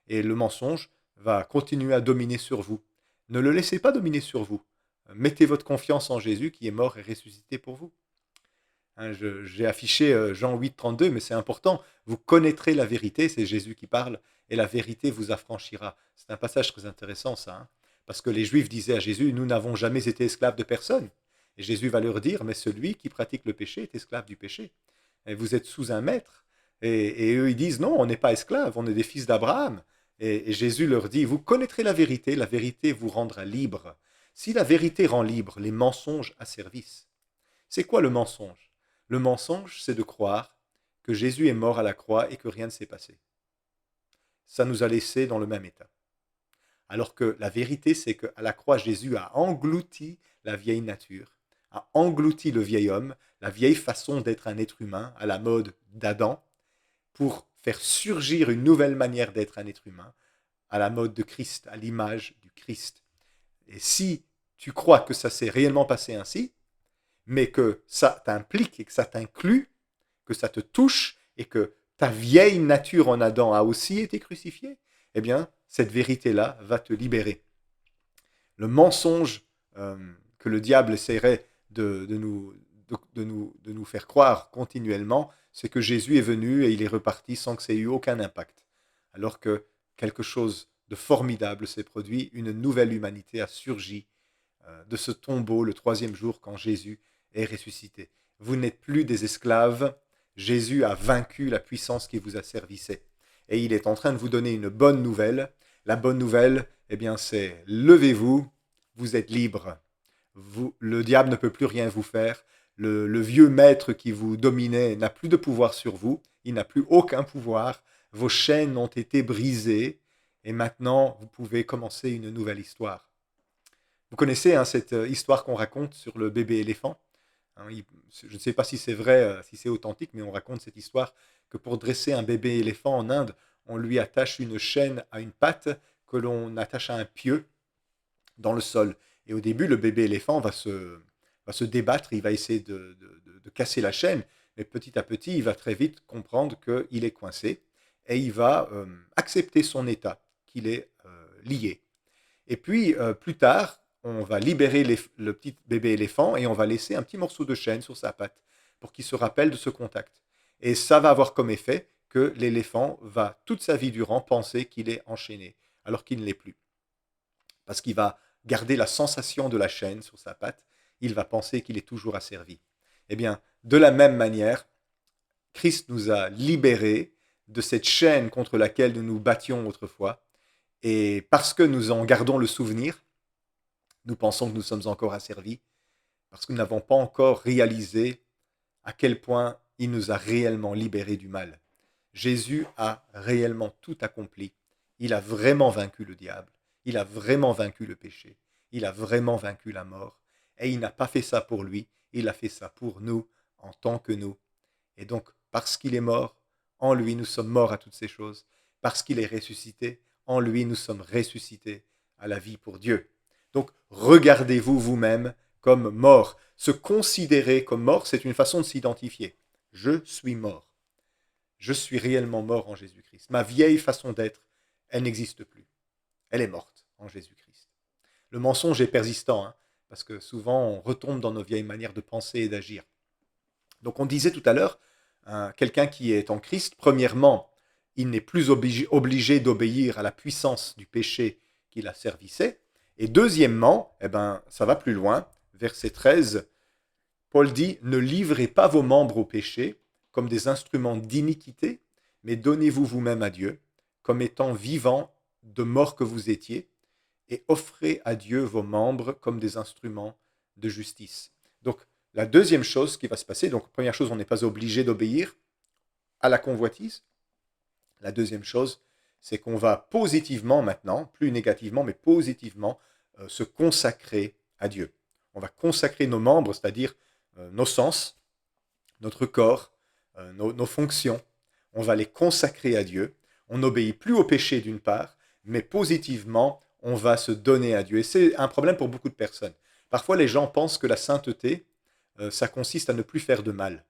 Et le mensonge va continuer à dominer sur vous. Ne le laissez pas dominer sur vous. Mettez votre confiance en Jésus qui est mort et ressuscité pour vous. Hein, j'ai affiché Jean 8, 32, mais c'est important. Vous connaîtrez la vérité, c'est Jésus qui parle, et la vérité vous affranchira. C'est un passage très intéressant, ça. Hein, parce que les Juifs disaient à Jésus, nous n'avons jamais été esclaves de personne. Et Jésus va leur dire, mais celui qui pratique le péché est esclave du péché. Et vous êtes sous un maître. Et eux, ils disent, non, on n'est pas esclaves, on est des fils d'Abraham. Et Jésus leur dit, vous connaîtrez la vérité vous rendra libre. Si la vérité rend libre, les mensonges asservissent. C'est quoi le mensonge? Le mensonge, c'est de croire que Jésus est mort à la croix et que rien ne s'est passé. Ça nous a laissés dans le même état. Alors que la vérité, c'est qu'à la croix, Jésus a englouti la vieille nature, a englouti le vieil homme, la vieille façon d'être un être humain, à la mode d'Adam, pour faire surgir une nouvelle manière d'être un être humain, à la mode de Christ, à l'image du Christ. Et si tu crois que ça s'est réellement passé ainsi, mais que ça t'implique et que ça t'inclut, que ça te touche et que ta vieille nature en Adam a aussi été crucifiée, eh bien, cette vérité-là va te libérer. Le mensonge que le diable essaierait de nous faire croire continuellement, c'est que Jésus est venu et il est reparti sans que ça ait eu aucun impact. Alors que quelque chose de formidable s'est produit, une nouvelle humanité a surgi de ce tombeau le troisième jour quand Jésus est ressuscité. Vous n'êtes plus des esclaves, Jésus a vaincu la puissance qui vous asservissait. Et il est en train de vous donner une bonne nouvelle. La bonne nouvelle, eh bien, c'est levez-vous, vous êtes libres. Le diable ne peut plus rien vous faire. Le vieux maître qui vous dominait n'a plus de pouvoir sur vous. Il n'a plus aucun pouvoir. Vos chaînes ont été brisées. Et maintenant, vous pouvez commencer une nouvelle histoire. Vous connaissez hein, cette histoire qu'on raconte sur le bébé éléphant. Hein, je ne sais pas si c'est vrai, si c'est authentique, mais on raconte cette histoire que pour dresser un bébé éléphant en Inde, on lui attache une chaîne à une patte que l'on attache à un pieu dans le sol. Et au début, le bébé éléphant va se débattre, il va essayer de casser la chaîne, mais petit à petit, il va très vite comprendre qu'il est coincé et il va accepter son état, qu'il est lié. Et puis, plus tard, on va libérer le petit bébé éléphant et on va laisser un petit morceau de chaîne sur sa patte pour qu'il se rappelle de ce contact. Et ça va avoir comme effet que l'éléphant va toute sa vie durant penser qu'il est enchaîné, alors qu'il ne l'est plus. Parce qu'il va garder la sensation de la chaîne sur sa patte, il va penser qu'il est toujours asservi. Eh bien, de la même manière, Christ nous a libérés de cette chaîne contre laquelle nous nous battions autrefois. Et parce que nous en gardons le souvenir, nous pensons que nous sommes encore asservis, parce que nous n'avons pas encore réalisé à quel point il nous a réellement libérés du mal. Jésus a réellement tout accompli. Il a vraiment vaincu le diable. Il a vraiment vaincu le péché. Il a vraiment vaincu la mort. Et il n'a pas fait ça pour lui. Il a fait ça pour nous, en tant que nous. Et donc, parce qu'il est mort, en lui, nous sommes morts à toutes ces choses. Parce qu'il est ressuscité, en lui, nous sommes ressuscités à la vie pour Dieu. Donc, regardez-vous vous-même comme mort. Se considérer comme mort, c'est une façon de s'identifier. Je suis mort. Je suis réellement mort en Jésus-Christ. Ma vieille façon d'être, elle n'existe plus. Elle est morte en Jésus-Christ. Le mensonge est persistant, hein, parce que souvent on retombe dans nos vieilles manières de penser et d'agir. Donc on disait tout à l'heure, quelqu'un qui est en Christ, premièrement, il n'est plus obligé d'obéir à la puissance du péché qui l'asservissait. Et deuxièmement, ça va plus loin, verset 13, Paul dit « Ne livrez pas vos membres au péché comme des instruments d'iniquité, mais donnez-vous vous-même à Dieu, comme étant vivants de mort que vous étiez, et offrez à Dieu vos membres comme des instruments de justice. » Donc, la deuxième chose qui va se passer, donc première chose, on n'est pas obligé d'obéir à la convoitise. La deuxième chose, c'est qu'on va positivement maintenant, plus négativement, mais positivement, se consacrer à Dieu. On va consacrer nos membres, c'est-à-dire nos sens, notre corps, nos fonctions. On va les consacrer à Dieu. On n'obéit plus au péché d'une part, mais positivement, on va se donner à Dieu. Et c'est un problème pour beaucoup de personnes. Parfois, les gens pensent que la sainteté, ça consiste à ne plus faire de mal.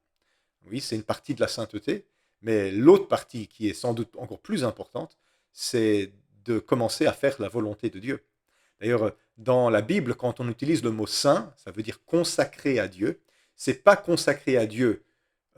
Oui, c'est une partie de la sainteté, mais l'autre partie, qui est sans doute encore plus importante, c'est de commencer à faire la volonté de Dieu. D'ailleurs, dans la Bible, quand on utilise le mot saint, ça veut dire consacré à Dieu. C'est pas consacré à Dieu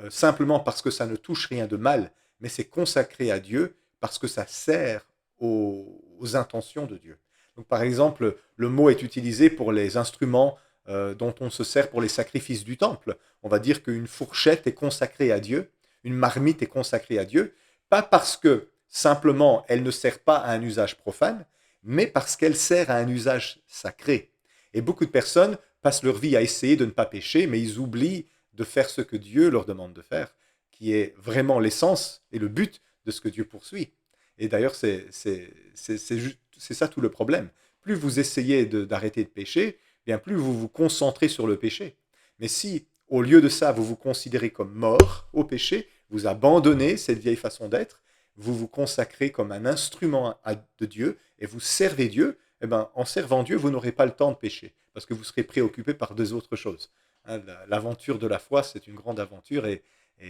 simplement parce que ça ne touche rien de mal, mais c'est consacré à Dieu parce que ça sert aux intentions de Dieu. Donc, par exemple, le mot est utilisé pour les instruments dont on se sert pour les sacrifices du temple. On va dire qu'une fourchette est consacrée à Dieu, une marmite est consacrée à Dieu, pas parce que simplement elle ne sert pas à un usage profane, mais parce qu'elle sert à un usage sacré. Et beaucoup de personnes passent leur vie à essayer de ne pas pécher, mais ils oublient de faire ce que Dieu leur demande de faire, qui est vraiment l'essence et le but de ce que Dieu poursuit. Et d'ailleurs, c'est ça tout le problème. Plus vous essayez d'arrêter de pécher, bien plus vous vous concentrez sur le péché. Mais si, au lieu de ça, vous vous considérez comme mort au péché, vous abandonnez cette vieille façon d'être, vous vous consacrez comme un instrument de Dieu et vous servez Dieu, en servant Dieu, vous n'aurez pas le temps de pécher parce que vous serez préoccupé par deux autres choses. L'aventure de la foi, c'est une grande aventure et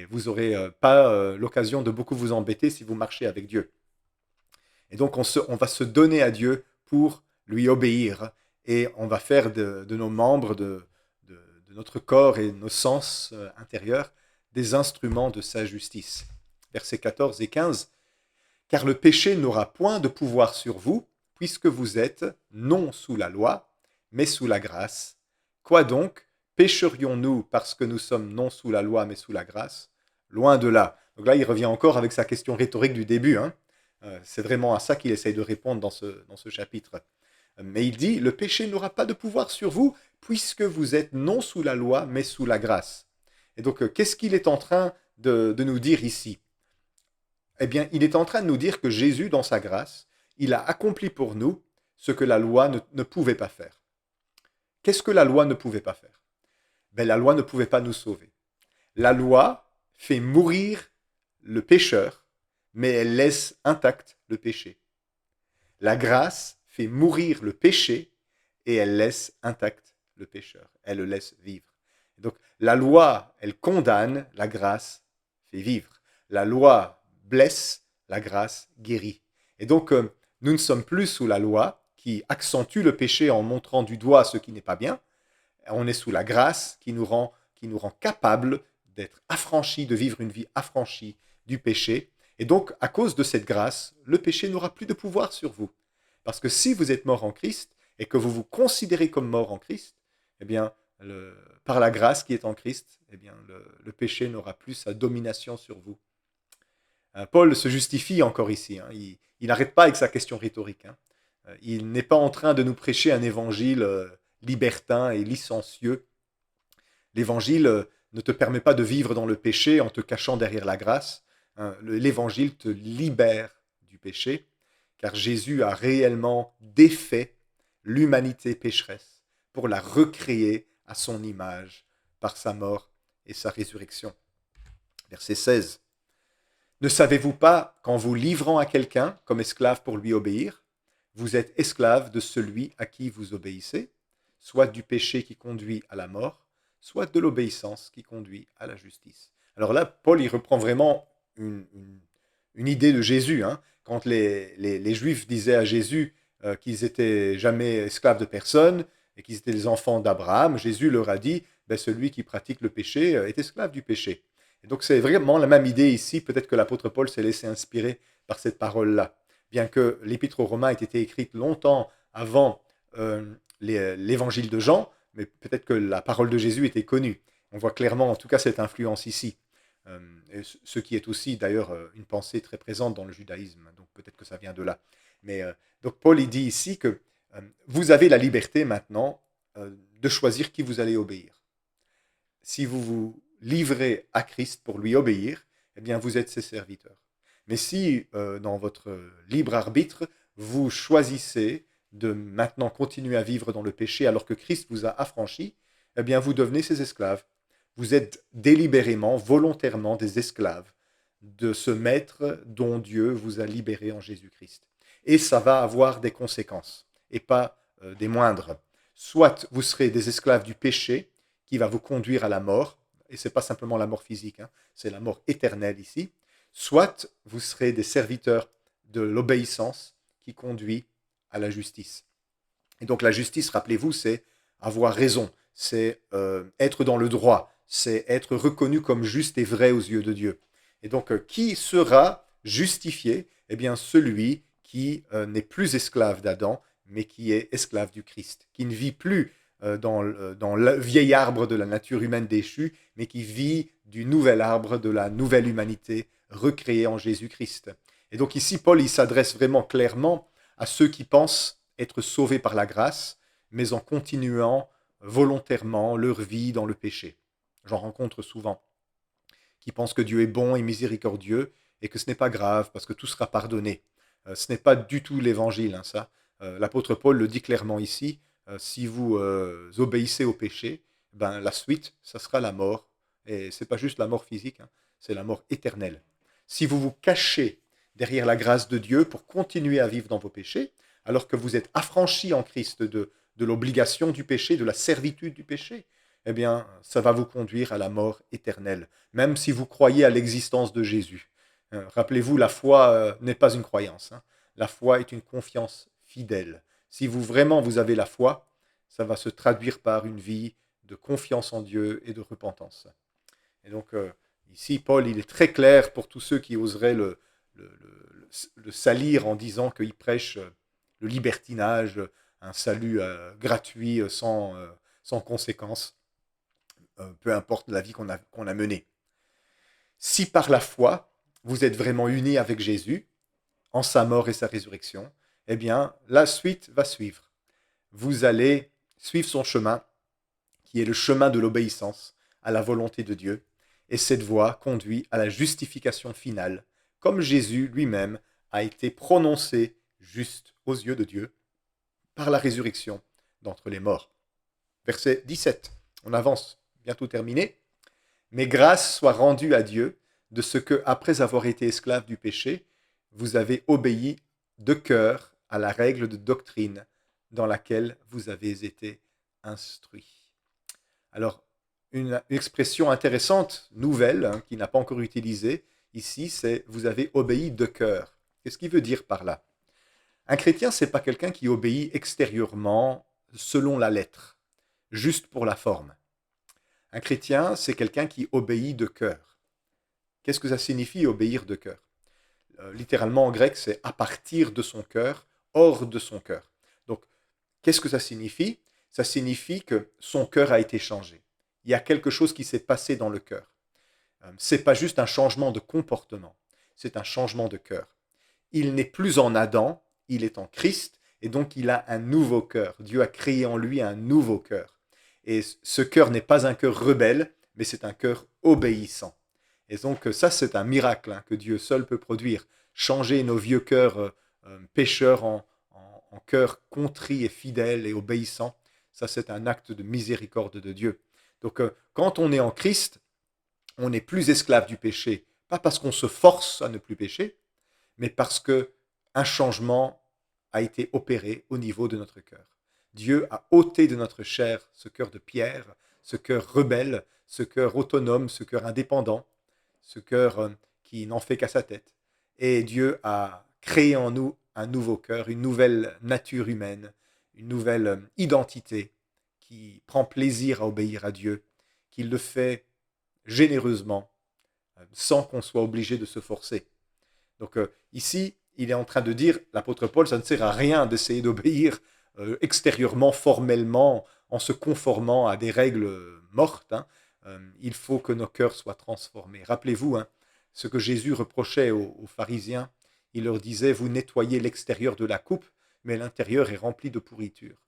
vous n'aurez pas l'occasion de beaucoup vous embêter si vous marchez avec Dieu. Et donc, on va se donner à Dieu pour lui obéir et on va faire de nos membres, de notre corps et nos sens intérieurs des instruments de sa justice. Versets 14 et 15. Car le péché n'aura point de pouvoir sur vous, puisque vous êtes non sous la loi, mais sous la grâce. Quoi donc? Pécherions-nous parce que nous sommes non sous la loi, mais sous la grâce? Loin de là. Donc là, il revient encore avec sa question rhétorique du début. C'est vraiment à ça qu'il essaye de répondre dans ce chapitre. Mais il dit, le péché n'aura pas de pouvoir sur vous, puisque vous êtes non sous la loi, mais sous la grâce. Et donc, qu'est-ce qu'il est en train de nous dire ici? Eh bien, il est en train de nous dire que Jésus, dans sa grâce, il a accompli pour nous ce que la loi ne pouvait pas faire. Qu'est-ce que la loi ne pouvait pas faire? La loi ne pouvait pas nous sauver. La loi fait mourir le pécheur, mais elle laisse intact le péché. La grâce fait mourir le péché et elle laisse intact le pécheur. Elle le laisse vivre. Donc, la loi, elle condamne, la grâce fait vivre. La loi blesse, la grâce guérit. Et donc, nous ne sommes plus sous la loi qui accentue le péché en montrant du doigt ce qui n'est pas bien. On est sous la grâce qui nous rend capables d'être affranchis, de vivre une vie affranchie du péché. Et donc, à cause de cette grâce, le péché n'aura plus de pouvoir sur vous. Parce que si vous êtes mort en Christ et que vous vous considérez comme mort en Christ, eh bien, par la grâce qui est en Christ, eh bien, le péché n'aura plus sa domination sur vous. Paul se justifie encore ici. Il n'arrête pas avec sa question rhétorique. Il n'est pas en train de nous prêcher un évangile libertin et licencieux. L'évangile ne te permet pas de vivre dans le péché en te cachant derrière la grâce. L'évangile te libère du péché, car Jésus a réellement défait l'humanité pécheresse pour la recréer à son image par sa mort et sa résurrection. Verset 16. Ne savez-vous pas qu'en vous livrant à quelqu'un comme esclave pour lui obéir, vous êtes esclave de celui à qui vous obéissez, soit du péché qui conduit à la mort, soit de l'obéissance qui conduit à la justice. Alors là, Paul, il reprend vraiment une idée de Jésus. Quand les Juifs disaient à Jésus qu'ils n'étaient jamais esclaves de personne et qu'ils étaient les enfants d'Abraham, Jésus leur a dit, celui qui pratique le péché est esclave du péché. Et donc c'est vraiment la même idée ici. Peut-être que l'apôtre Paul s'est laissé inspirer par cette parole-là. Bien que l'épître aux Romains ait été écrite longtemps avant l'évangile de Jean, mais peut-être que la parole de Jésus était connue. On voit clairement en tout cas cette influence ici. Ce qui est aussi d'ailleurs une pensée très présente dans le judaïsme. Donc peut-être que ça vient de là. Mais donc Paul il dit ici que vous avez la liberté maintenant de choisir qui vous allez obéir. Si vous vous livrez à Christ pour lui obéir, eh bien vous êtes ses serviteurs. Mais si dans votre libre arbitre, vous choisissez de maintenant continuer à vivre dans le péché alors que Christ vous a affranchi, eh bien vous devenez ses esclaves. Vous êtes délibérément, volontairement des esclaves de ce maître dont Dieu vous a libéré en Jésus-Christ. Et ça va avoir des conséquences, et pas des moindres. Soit vous serez des esclaves du péché, qui va vous conduire à la mort, et ce n'est pas simplement la mort physique, hein, c'est la mort éternelle ici. Soit vous serez des serviteurs de l'obéissance qui conduit à la justice. Et donc la justice, rappelez-vous, c'est avoir raison, c'est être dans le droit, c'est être reconnu comme juste et vrai aux yeux de Dieu. Et donc qui sera justifié? Eh bien celui qui n'est plus esclave d'Adam, mais qui est esclave du Christ, qui ne vit plus dans le vieil arbre de la nature humaine déchue, mais qui vit du nouvel arbre de la nouvelle humanité recréée en Jésus-Christ. Et donc ici, Paul, il s'adresse vraiment clairement à ceux qui pensent être sauvés par la grâce, mais en continuant volontairement leur vie dans le péché. J'en rencontre souvent, qui pensent que Dieu est bon et miséricordieux, et que ce n'est pas grave, parce que tout sera pardonné. Ce n'est pas du tout l'évangile, hein, ça. L'apôtre Paul le dit clairement ici, si vous obéissez au péché, ben, la suite, ça sera la mort. Et ce n'est pas juste la mort physique, hein, c'est la mort éternelle. Si vous vous cachez derrière la grâce de Dieu pour continuer à vivre dans vos péchés, alors que vous êtes affranchis en Christ de l'obligation du péché, de la servitude du péché, eh bien, ça va vous conduire à la mort éternelle, même si vous croyez à l'existence de Jésus. Rappelez-vous, la foi n'est pas une croyance, hein. La foi est une confiance fidèle. Si vous vraiment vous avez la foi, ça va se traduire par une vie de confiance en Dieu et de repentance. Et donc, ici, Paul, il est très clair pour tous ceux qui oseraient le salir en disant qu'il prêche le libertinage, un salut gratuit, sans conséquence, peu importe la vie qu'on a menée. Si par la foi, vous êtes vraiment unis avec Jésus, en sa mort et sa résurrection, eh bien, la suite va suivre. Vous allez suivre son chemin, qui est le chemin de l'obéissance à la volonté de Dieu, et cette voie conduit à la justification finale, comme Jésus lui-même a été prononcé juste aux yeux de Dieu par la résurrection d'entre les morts. Verset 17, on avance, bientôt terminé. Mais grâce soit rendue à Dieu de ce que, après avoir été esclave du péché, vous avez obéi de cœur à la règle de doctrine dans laquelle vous avez été instruits. Alors, une expression intéressante, nouvelle, hein, qui n'a pas encore utilisée ici, c'est vous avez obéi de cœur. Qu'est-ce qu'il veut dire par là? Un chrétien, c'est pas quelqu'un qui obéit extérieurement selon la lettre, juste pour la forme. Un chrétien, c'est quelqu'un qui obéit de cœur. Qu'est-ce que ça signifie obéir de cœur? Littéralement en grec, c'est à partir de son cœur, hors de son cœur. Donc, qu'est-ce que ça signifie? Ça signifie que son cœur a été changé. Il y a quelque chose qui s'est passé dans le cœur. Ce n'est pas juste un changement de comportement, c'est un changement de cœur. Il n'est plus en Adam, il est en Christ, et donc il a un nouveau cœur. Dieu a créé en lui un nouveau cœur. Et ce cœur n'est pas un cœur rebelle, mais c'est un cœur obéissant. Et donc ça, c'est un miracle, hein, que Dieu seul peut produire. Changer nos vieux cœurs pécheurs en cœurs contrit et fidèles et obéissants. Ça, c'est un acte de miséricorde de Dieu. Donc quand on est en Christ, on n'est plus esclave du péché, pas parce qu'on se force à ne plus pécher, mais parce que un changement a été opéré au niveau de notre cœur. Dieu a ôté de notre chair ce cœur de pierre, ce cœur rebelle, ce cœur autonome, ce cœur indépendant, ce cœur qui n'en fait qu'à sa tête. Et Dieu a créé en nous un nouveau cœur, une nouvelle nature humaine, une nouvelle identité qui prend plaisir à obéir à Dieu, qui le fait généreusement, sans qu'on soit obligé de se forcer. Donc ici, il est en train de dire, l'apôtre Paul, ça ne sert à rien d'essayer d'obéir extérieurement, formellement, en se conformant à des règles mortes. Hein. Il faut que nos cœurs soient transformés. Rappelez-vous, hein, ce que Jésus reprochait aux pharisiens, il leur disait, vous nettoyez l'extérieur de la coupe, mais l'intérieur est rempli de pourriture.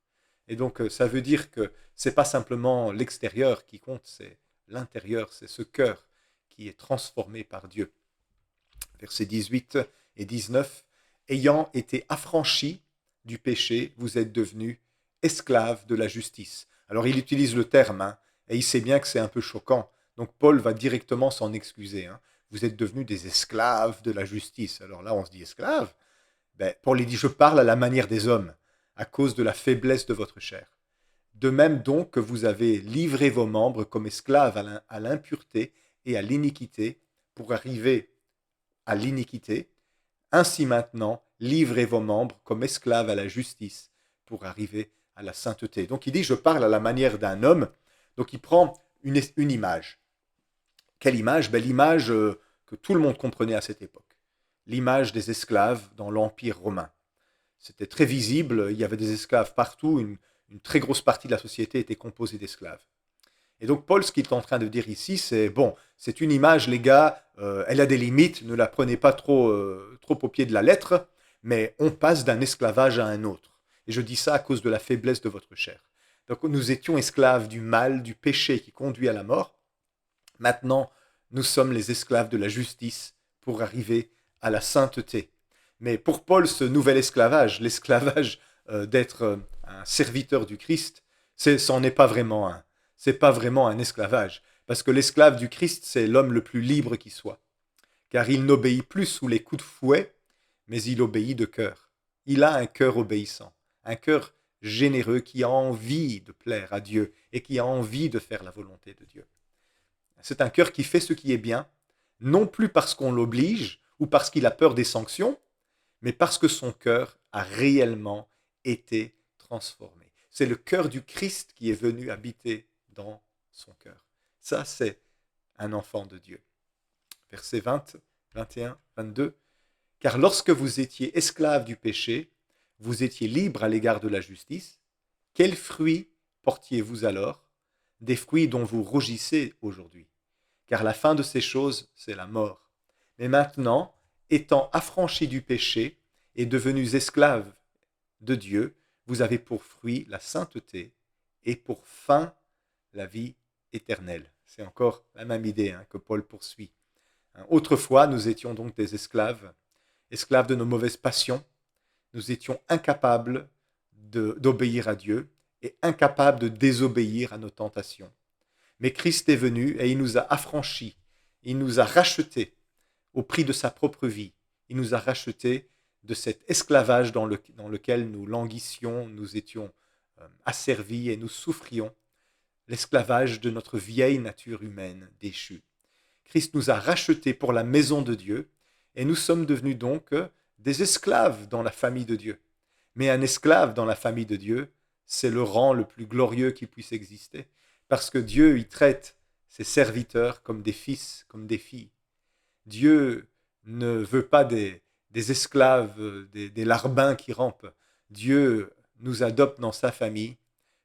Et donc ça veut dire que c'est pas simplement l'extérieur qui compte, c'est l'intérieur, c'est ce cœur qui est transformé par Dieu. Versets 18 et 19, ayant été affranchis du péché, vous êtes devenus esclaves de la justice. Alors il utilise le terme, hein, et il sait bien que c'est un peu choquant. Donc Paul va directement s'en excuser. Hein. Vous êtes devenus des esclaves de la justice. Alors là, on se dit esclaves. Ben, Paul il dit, je parle à la manière des hommes, à cause de la faiblesse de votre chair. De même donc que vous avez livré vos membres comme esclaves à l'impureté et à l'iniquité pour arriver à l'iniquité, ainsi maintenant, livrez vos membres comme esclaves à la justice pour arriver à la sainteté. Donc il dit, je parle à la manière d'un homme. Donc il prend une image. Quelle image? Ben, l'image que tout le monde comprenait à cette époque. L'image des esclaves dans l'Empire romain. C'était très visible, il y avait des esclaves partout, une très grosse partie de la société était composée d'esclaves. Et donc Paul, ce qu'il est en train de dire ici, c'est, bon, c'est une image, les gars, elle a des limites, ne la prenez pas trop au pied de la lettre, mais on passe d'un esclavage à un autre. Et je dis ça à cause de la faiblesse de votre chair. Donc nous étions esclaves du mal, du péché qui conduit à la mort. Maintenant, nous sommes les esclaves de la justice pour arriver à la sainteté. Mais pour Paul, ce nouvel esclavage, l'esclavage d'être un serviteur du Christ, c'en est pas vraiment un. C'est pas vraiment un esclavage. Parce que l'esclave du Christ, c'est l'homme le plus libre qui soit. Car il n'obéit plus sous les coups de fouet, mais il obéit de cœur. Il a un cœur obéissant, un cœur généreux qui a envie de plaire à Dieu et qui a envie de faire la volonté de Dieu. C'est un cœur qui fait ce qui est bien, non plus parce qu'on l'oblige ou parce qu'il a peur des sanctions, mais parce que son cœur a réellement été transformé. C'est le cœur du Christ qui est venu habiter dans son cœur. Ça, c'est un enfant de Dieu. Versets 20, 21, 22. Car lorsque vous étiez esclaves du péché, vous étiez libres à l'égard de la justice. Quels fruits portiez-vous alors? Des fruits dont vous rougissez aujourd'hui. Car la fin de ces choses, c'est la mort. Mais maintenant, étant affranchis du péché et devenus esclaves de Dieu, vous avez pour fruit la sainteté et pour fin la vie éternelle. C'est encore la même idée que Paul poursuit. Autrefois, nous étions donc des esclaves, esclaves de nos mauvaises passions. Nous étions incapables d'obéir à Dieu et incapables de désobéir à nos tentations. Mais Christ est venu et il nous a affranchis, il nous a rachetés au prix de sa propre vie. Il nous a rachetés de cet esclavage dans lequel nous languissions, nous étions asservis et nous souffrions, l'esclavage de notre vieille nature humaine déchue. Christ nous a rachetés pour la maison de Dieu et nous sommes devenus donc des esclaves dans la famille de Dieu. Mais un esclave dans la famille de Dieu, c'est le rang le plus glorieux qui puisse exister, parce que Dieu y traite ses serviteurs comme des fils, comme des filles. Dieu ne veut pas des esclaves, des larbins qui rampent. Dieu nous adopte dans sa famille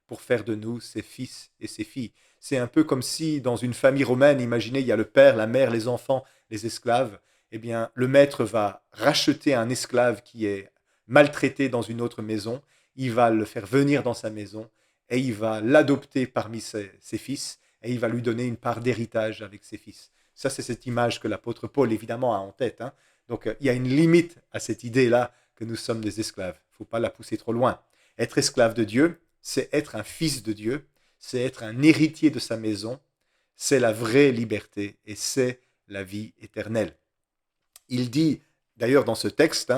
pour faire de nous ses fils et ses filles. C'est un peu comme si dans une famille romaine, imaginez, il y a le père, la mère, les enfants, les esclaves. Eh bien, le maître va racheter un esclave qui est maltraité dans une autre maison. Il va le faire venir dans sa maison et il va l'adopter parmi ses fils et il va lui donner une part d'héritage avec ses fils. Ça, c'est cette image que l'apôtre Paul, évidemment, a en tête. Donc, il y a une limite à cette idée-là que nous sommes des esclaves. Il ne faut pas la pousser trop loin. Être esclave de Dieu, c'est être un fils de Dieu, c'est être un héritier de sa maison, c'est la vraie liberté et c'est la vie éternelle. Il dit, d'ailleurs dans ce texte,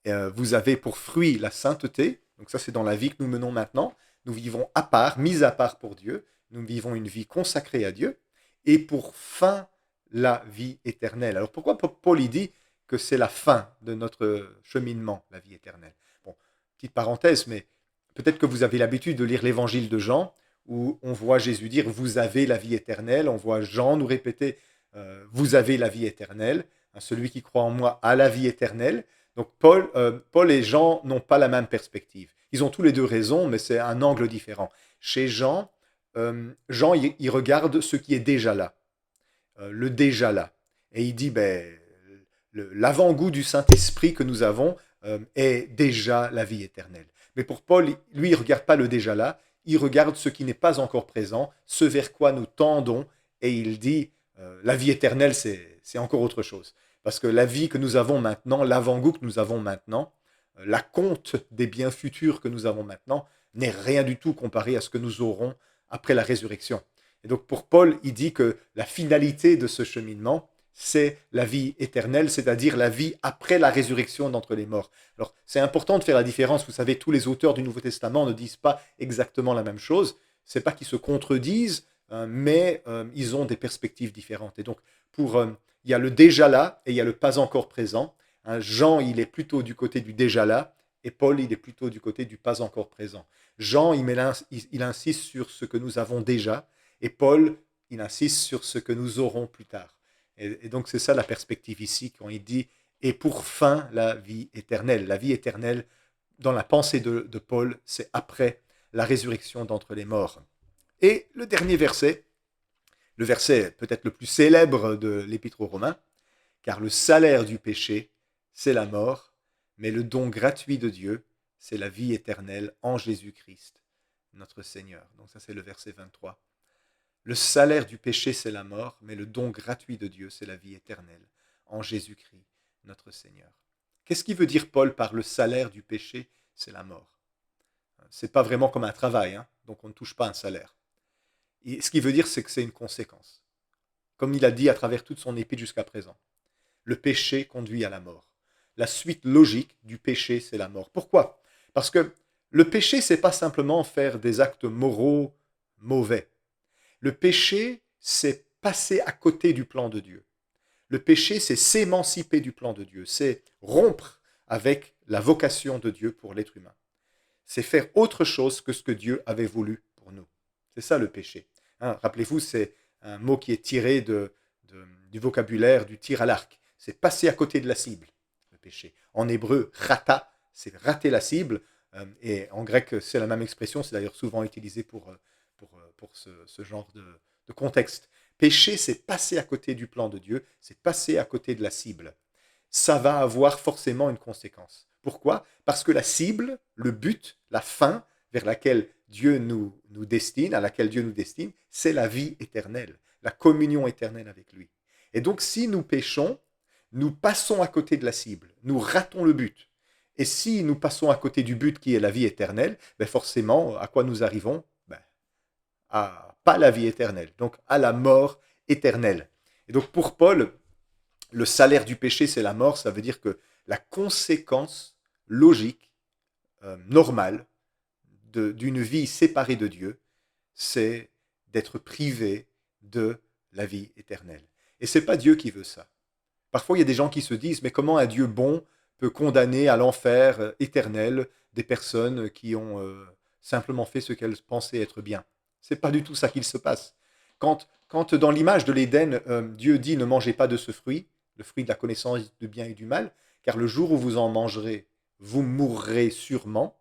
vous avez pour fruit la sainteté, donc ça c'est dans la vie que nous menons maintenant, nous vivons à part, mis à part pour Dieu, nous vivons une vie consacrée à Dieu, et pour fin, la vie éternelle. Alors pourquoi Paul il dit que c'est la fin de notre cheminement, la vie éternelle? Bon, petite parenthèse, mais peut-être que vous avez l'habitude de lire l'évangile de Jean, où on voit Jésus dire « vous avez la vie éternelle », on voit Jean nous répéter vous avez la vie éternelle. Hein, celui qui croit en moi a la vie éternelle. Donc Paul et Jean n'ont pas la même perspective. Ils ont tous les deux raison, mais c'est un angle différent. Chez Jean, Jean, il regarde ce qui est déjà là, le déjà là. Et il dit, ben, l'avant-goût du Saint-Esprit que nous avons est déjà la vie éternelle. Mais pour Paul, lui, il ne regarde pas le déjà là, il regarde ce qui n'est pas encore présent, ce vers quoi nous tendons, et il dit, la vie éternelle, c'est encore autre chose. Parce que la vie que nous avons maintenant, l'avant-goût que nous avons maintenant, la compte des biens futurs que nous avons maintenant, n'est rien du tout comparé à ce que nous aurons après la résurrection. Et donc pour Paul, il dit que la finalité de ce cheminement, c'est la vie éternelle, c'est-à-dire la vie après la résurrection d'entre les morts. Alors, c'est important de faire la différence. Vous savez, tous les auteurs du Nouveau Testament ne disent pas exactement la même chose. C'est pas qu'ils se contredisent, mais ils ont des perspectives différentes. Et donc, il y a le déjà là et il y a le pas encore présent. Hein, Jean, il est plutôt du côté du déjà là, et Paul, il est plutôt du côté du pas encore présent. Jean, il insiste sur ce que nous avons déjà, et Paul, il insiste sur ce que nous aurons plus tard. Et donc c'est ça la perspective ici quand il dit « et pour fin la vie éternelle ». La vie éternelle, dans la pensée de Paul, c'est après la résurrection d'entre les morts. Et le dernier verset, le verset peut-être le plus célèbre de l'Épître aux Romains, « car le salaire du péché, c'est la mort, mais le don gratuit de Dieu, c'est la vie éternelle en Jésus-Christ, notre Seigneur ». Donc ça c'est le verset 23. Le salaire du péché, c'est la mort, mais le don gratuit de Dieu, c'est la vie éternelle, en Jésus-Christ, notre Seigneur. Qu'est-ce qu'il veut dire Paul par le salaire du péché, c'est la mort? C'est pas vraiment comme un travail, hein, donc on ne touche pas un salaire. Et ce qu'il veut dire, c'est que c'est une conséquence. Comme il a dit à travers toute son épître jusqu'à présent. Le péché conduit à la mort. La suite logique du péché, c'est la mort. Pourquoi? Parce que le péché, c'est pas simplement faire des actes moraux mauvais. Le péché, c'est passer à côté du plan de Dieu. Le péché, c'est s'émanciper du plan de Dieu, c'est rompre avec la vocation de Dieu pour l'être humain. C'est faire autre chose que ce que Dieu avait voulu pour nous. C'est ça le péché. Hein, rappelez-vous, c'est un mot qui est tiré du vocabulaire du tir à l'arc. C'est passer à côté de la cible, le péché. En hébreu, rata, c'est rater la cible. Et en grec, c'est la même expression, c'est d'ailleurs souvent utilisé pour ce genre de contexte. Péché, c'est passer à côté du plan de Dieu, c'est passer à côté de la cible. Ça va avoir forcément une conséquence. Pourquoi? Parce que la cible, le but, la fin vers laquelle Dieu nous destine, à laquelle Dieu nous destine, c'est la vie éternelle, la communion éternelle avec lui. Et donc, si nous péchons, nous passons à côté de la cible, nous ratons le but. Et si nous passons à côté du but qui est la vie éternelle, ben forcément, à quoi nous arrivons? À pas la vie éternelle, donc à la mort éternelle. Et donc pour Paul, le salaire du péché, c'est la mort. Ça veut dire que la conséquence logique, normale, d'une vie séparée de Dieu, c'est d'être privé de la vie éternelle. Et c'est pas Dieu qui veut ça. Parfois, il y a des gens qui se disent, mais comment un Dieu bon peut condamner à l'enfer éternel des personnes qui ont simplement fait ce qu'elles pensaient être bien? C'est pas du tout ça qu'il se passe. Quand dans l'image de l'Éden, Dieu dit ne mangez pas de ce fruit, le fruit de la connaissance du bien et du mal, car le jour où vous en mangerez, vous mourrez sûrement.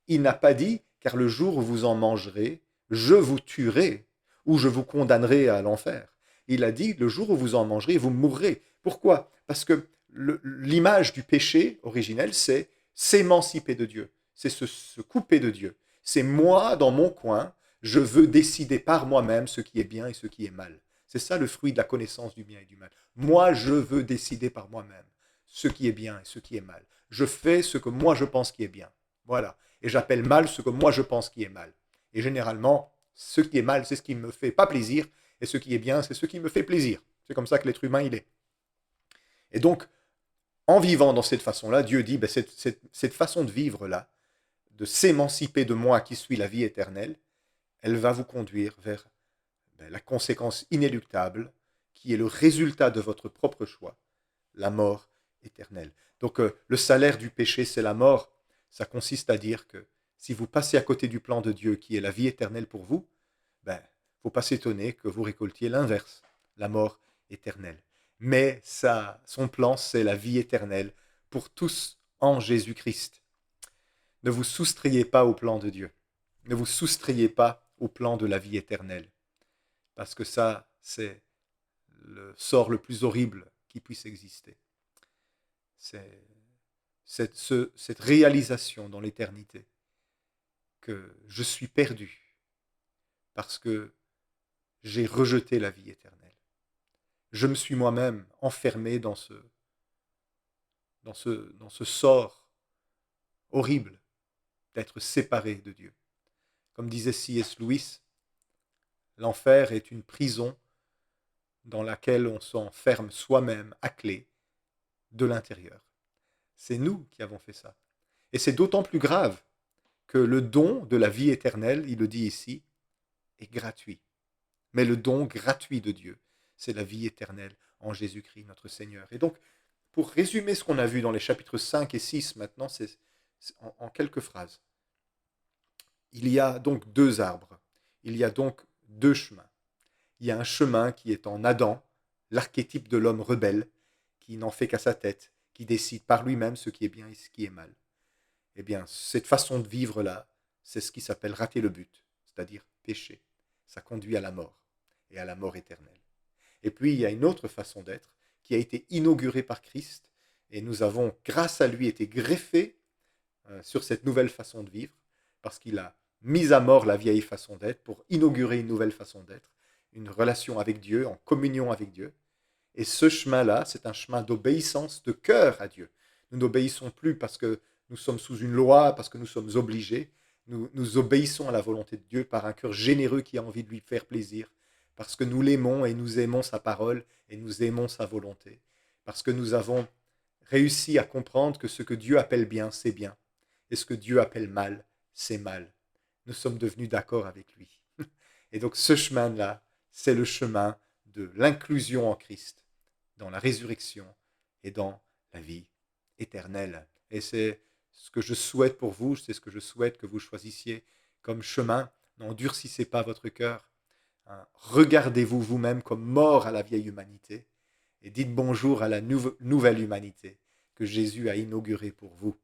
Il n'a pas dit car le jour où vous en mangerez, je vous tuerai ou je vous condamnerai à l'enfer. Il a dit le jour où vous en mangerez, vous mourrez. Pourquoi? Parce que l'image du péché originel, c'est s'émanciper de Dieu, c'est se couper de Dieu. C'est moi dans mon coin, je veux décider par moi-même ce qui est bien et ce qui est mal. C'est ça le fruit de la connaissance du bien et du mal. Moi, je veux décider par moi-même ce qui est bien et ce qui est mal. Je fais ce que moi je pense qui est bien. Voilà. Et j'appelle mal ce que moi je pense qui est mal. Et généralement, ce qui est mal, c'est ce qui ne me fait pas plaisir, et ce qui est bien, c'est ce qui me fait plaisir. C'est comme ça que l'être humain, il est. Et donc, en vivant dans cette façon-là, Dieu dit, ben, cette façon de vivre-là, de s'émanciper de moi qui suis la vie éternelle, elle va vous conduire vers la conséquence inéluctable, qui est le résultat de votre propre choix, la mort éternelle. Donc le salaire du péché, c'est la mort. Ça consiste à dire que si vous passez à côté du plan de Dieu, qui est la vie éternelle pour vous, il ne faut pas s'étonner que vous récoltiez l'inverse, la mort éternelle. Mais son plan, c'est la vie éternelle pour tous en Jésus-Christ. Ne vous soustrayez pas au plan de Dieu. Ne vous soustrayez pas au plan de la vie éternelle. Parce que ça, c'est le sort le plus horrible qui puisse exister. C'est cette réalisation dans l'éternité que je suis perdu parce que j'ai rejeté la vie éternelle. Je me suis moi-même enfermé dans ce sort horrible d'être séparé de Dieu. Comme disait C.S. Lewis, l'enfer est une prison dans laquelle on s'enferme soi-même à clé de l'intérieur. C'est nous qui avons fait ça. Et c'est d'autant plus grave que le don de la vie éternelle, il le dit ici, est gratuit. Mais le don gratuit de Dieu, c'est la vie éternelle en Jésus-Christ, notre Seigneur. Et donc, pour résumer ce qu'on a vu dans les chapitres 5 et 6 maintenant, c'est en quelques phrases. Il y a donc deux arbres, il y a donc deux chemins. Il y a un chemin qui est en Adam, l'archétype de l'homme rebelle, qui n'en fait qu'à sa tête, qui décide par lui-même ce qui est bien et ce qui est mal. Eh bien, cette façon de vivre-là, c'est ce qui s'appelle rater le but, c'est-à-dire pécher. Ça conduit à la mort, et à la mort éternelle. Et puis, il y a une autre façon d'être qui a été inaugurée par Christ, et nous avons, grâce à lui, été greffés sur cette nouvelle façon de vivre, parce qu'il a mis à mort la vieille façon d'être pour inaugurer une nouvelle façon d'être, une relation avec Dieu, en communion avec Dieu. Et ce chemin-là, c'est un chemin d'obéissance de cœur à Dieu. Nous n'obéissons plus parce que nous sommes sous une loi, parce que nous sommes obligés. Nous obéissons à la volonté de Dieu par un cœur généreux qui a envie de lui faire plaisir, parce que nous l'aimons et nous aimons sa parole et nous aimons sa volonté, parce que nous avons réussi à comprendre que ce que Dieu appelle bien, c'est bien, et ce que Dieu appelle mal, c'est mal. Nous sommes devenus d'accord avec lui. Et donc ce chemin-là, c'est le chemin de l'inclusion en Christ, dans la résurrection et dans la vie éternelle. Et c'est ce que je souhaite pour vous, c'est ce que je souhaite que vous choisissiez comme chemin. N'endurcissez pas votre cœur. Hein. Regardez-vous vous-même comme mort à la vieille humanité et dites bonjour à la nouvelle humanité que Jésus a inaugurée pour vous.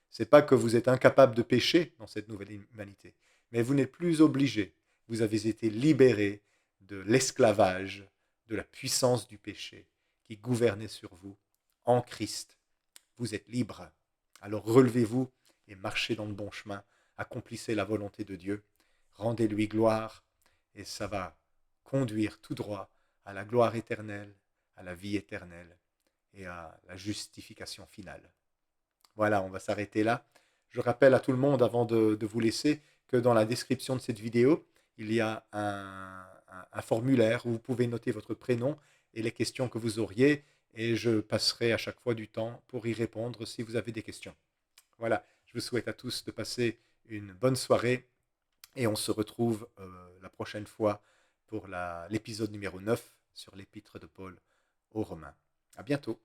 C'est pas que vous êtes incapable de pécher dans cette nouvelle humanité, mais vous n'êtes plus obligé. Vous avez été libéré de l'esclavage, de la puissance du péché qui gouvernait sur vous. En Christ, vous êtes libre. Alors relevez-vous et marchez dans le bon chemin. Accomplissez la volonté de Dieu. Rendez-lui gloire et ça va conduire tout droit à la gloire éternelle, à la vie éternelle et à la justification finale. Voilà, on va s'arrêter là. Je rappelle à tout le monde, avant de vous laisser, que dans la description de cette vidéo, il y a un formulaire où vous pouvez noter votre prénom et les questions que vous auriez, et je passerai à chaque fois du temps pour y répondre si vous avez des questions. Voilà, je vous souhaite à tous de passer une bonne soirée, et on se retrouve la prochaine fois pour l'épisode numéro 9 sur l'épître de Paul aux Romains. À bientôt.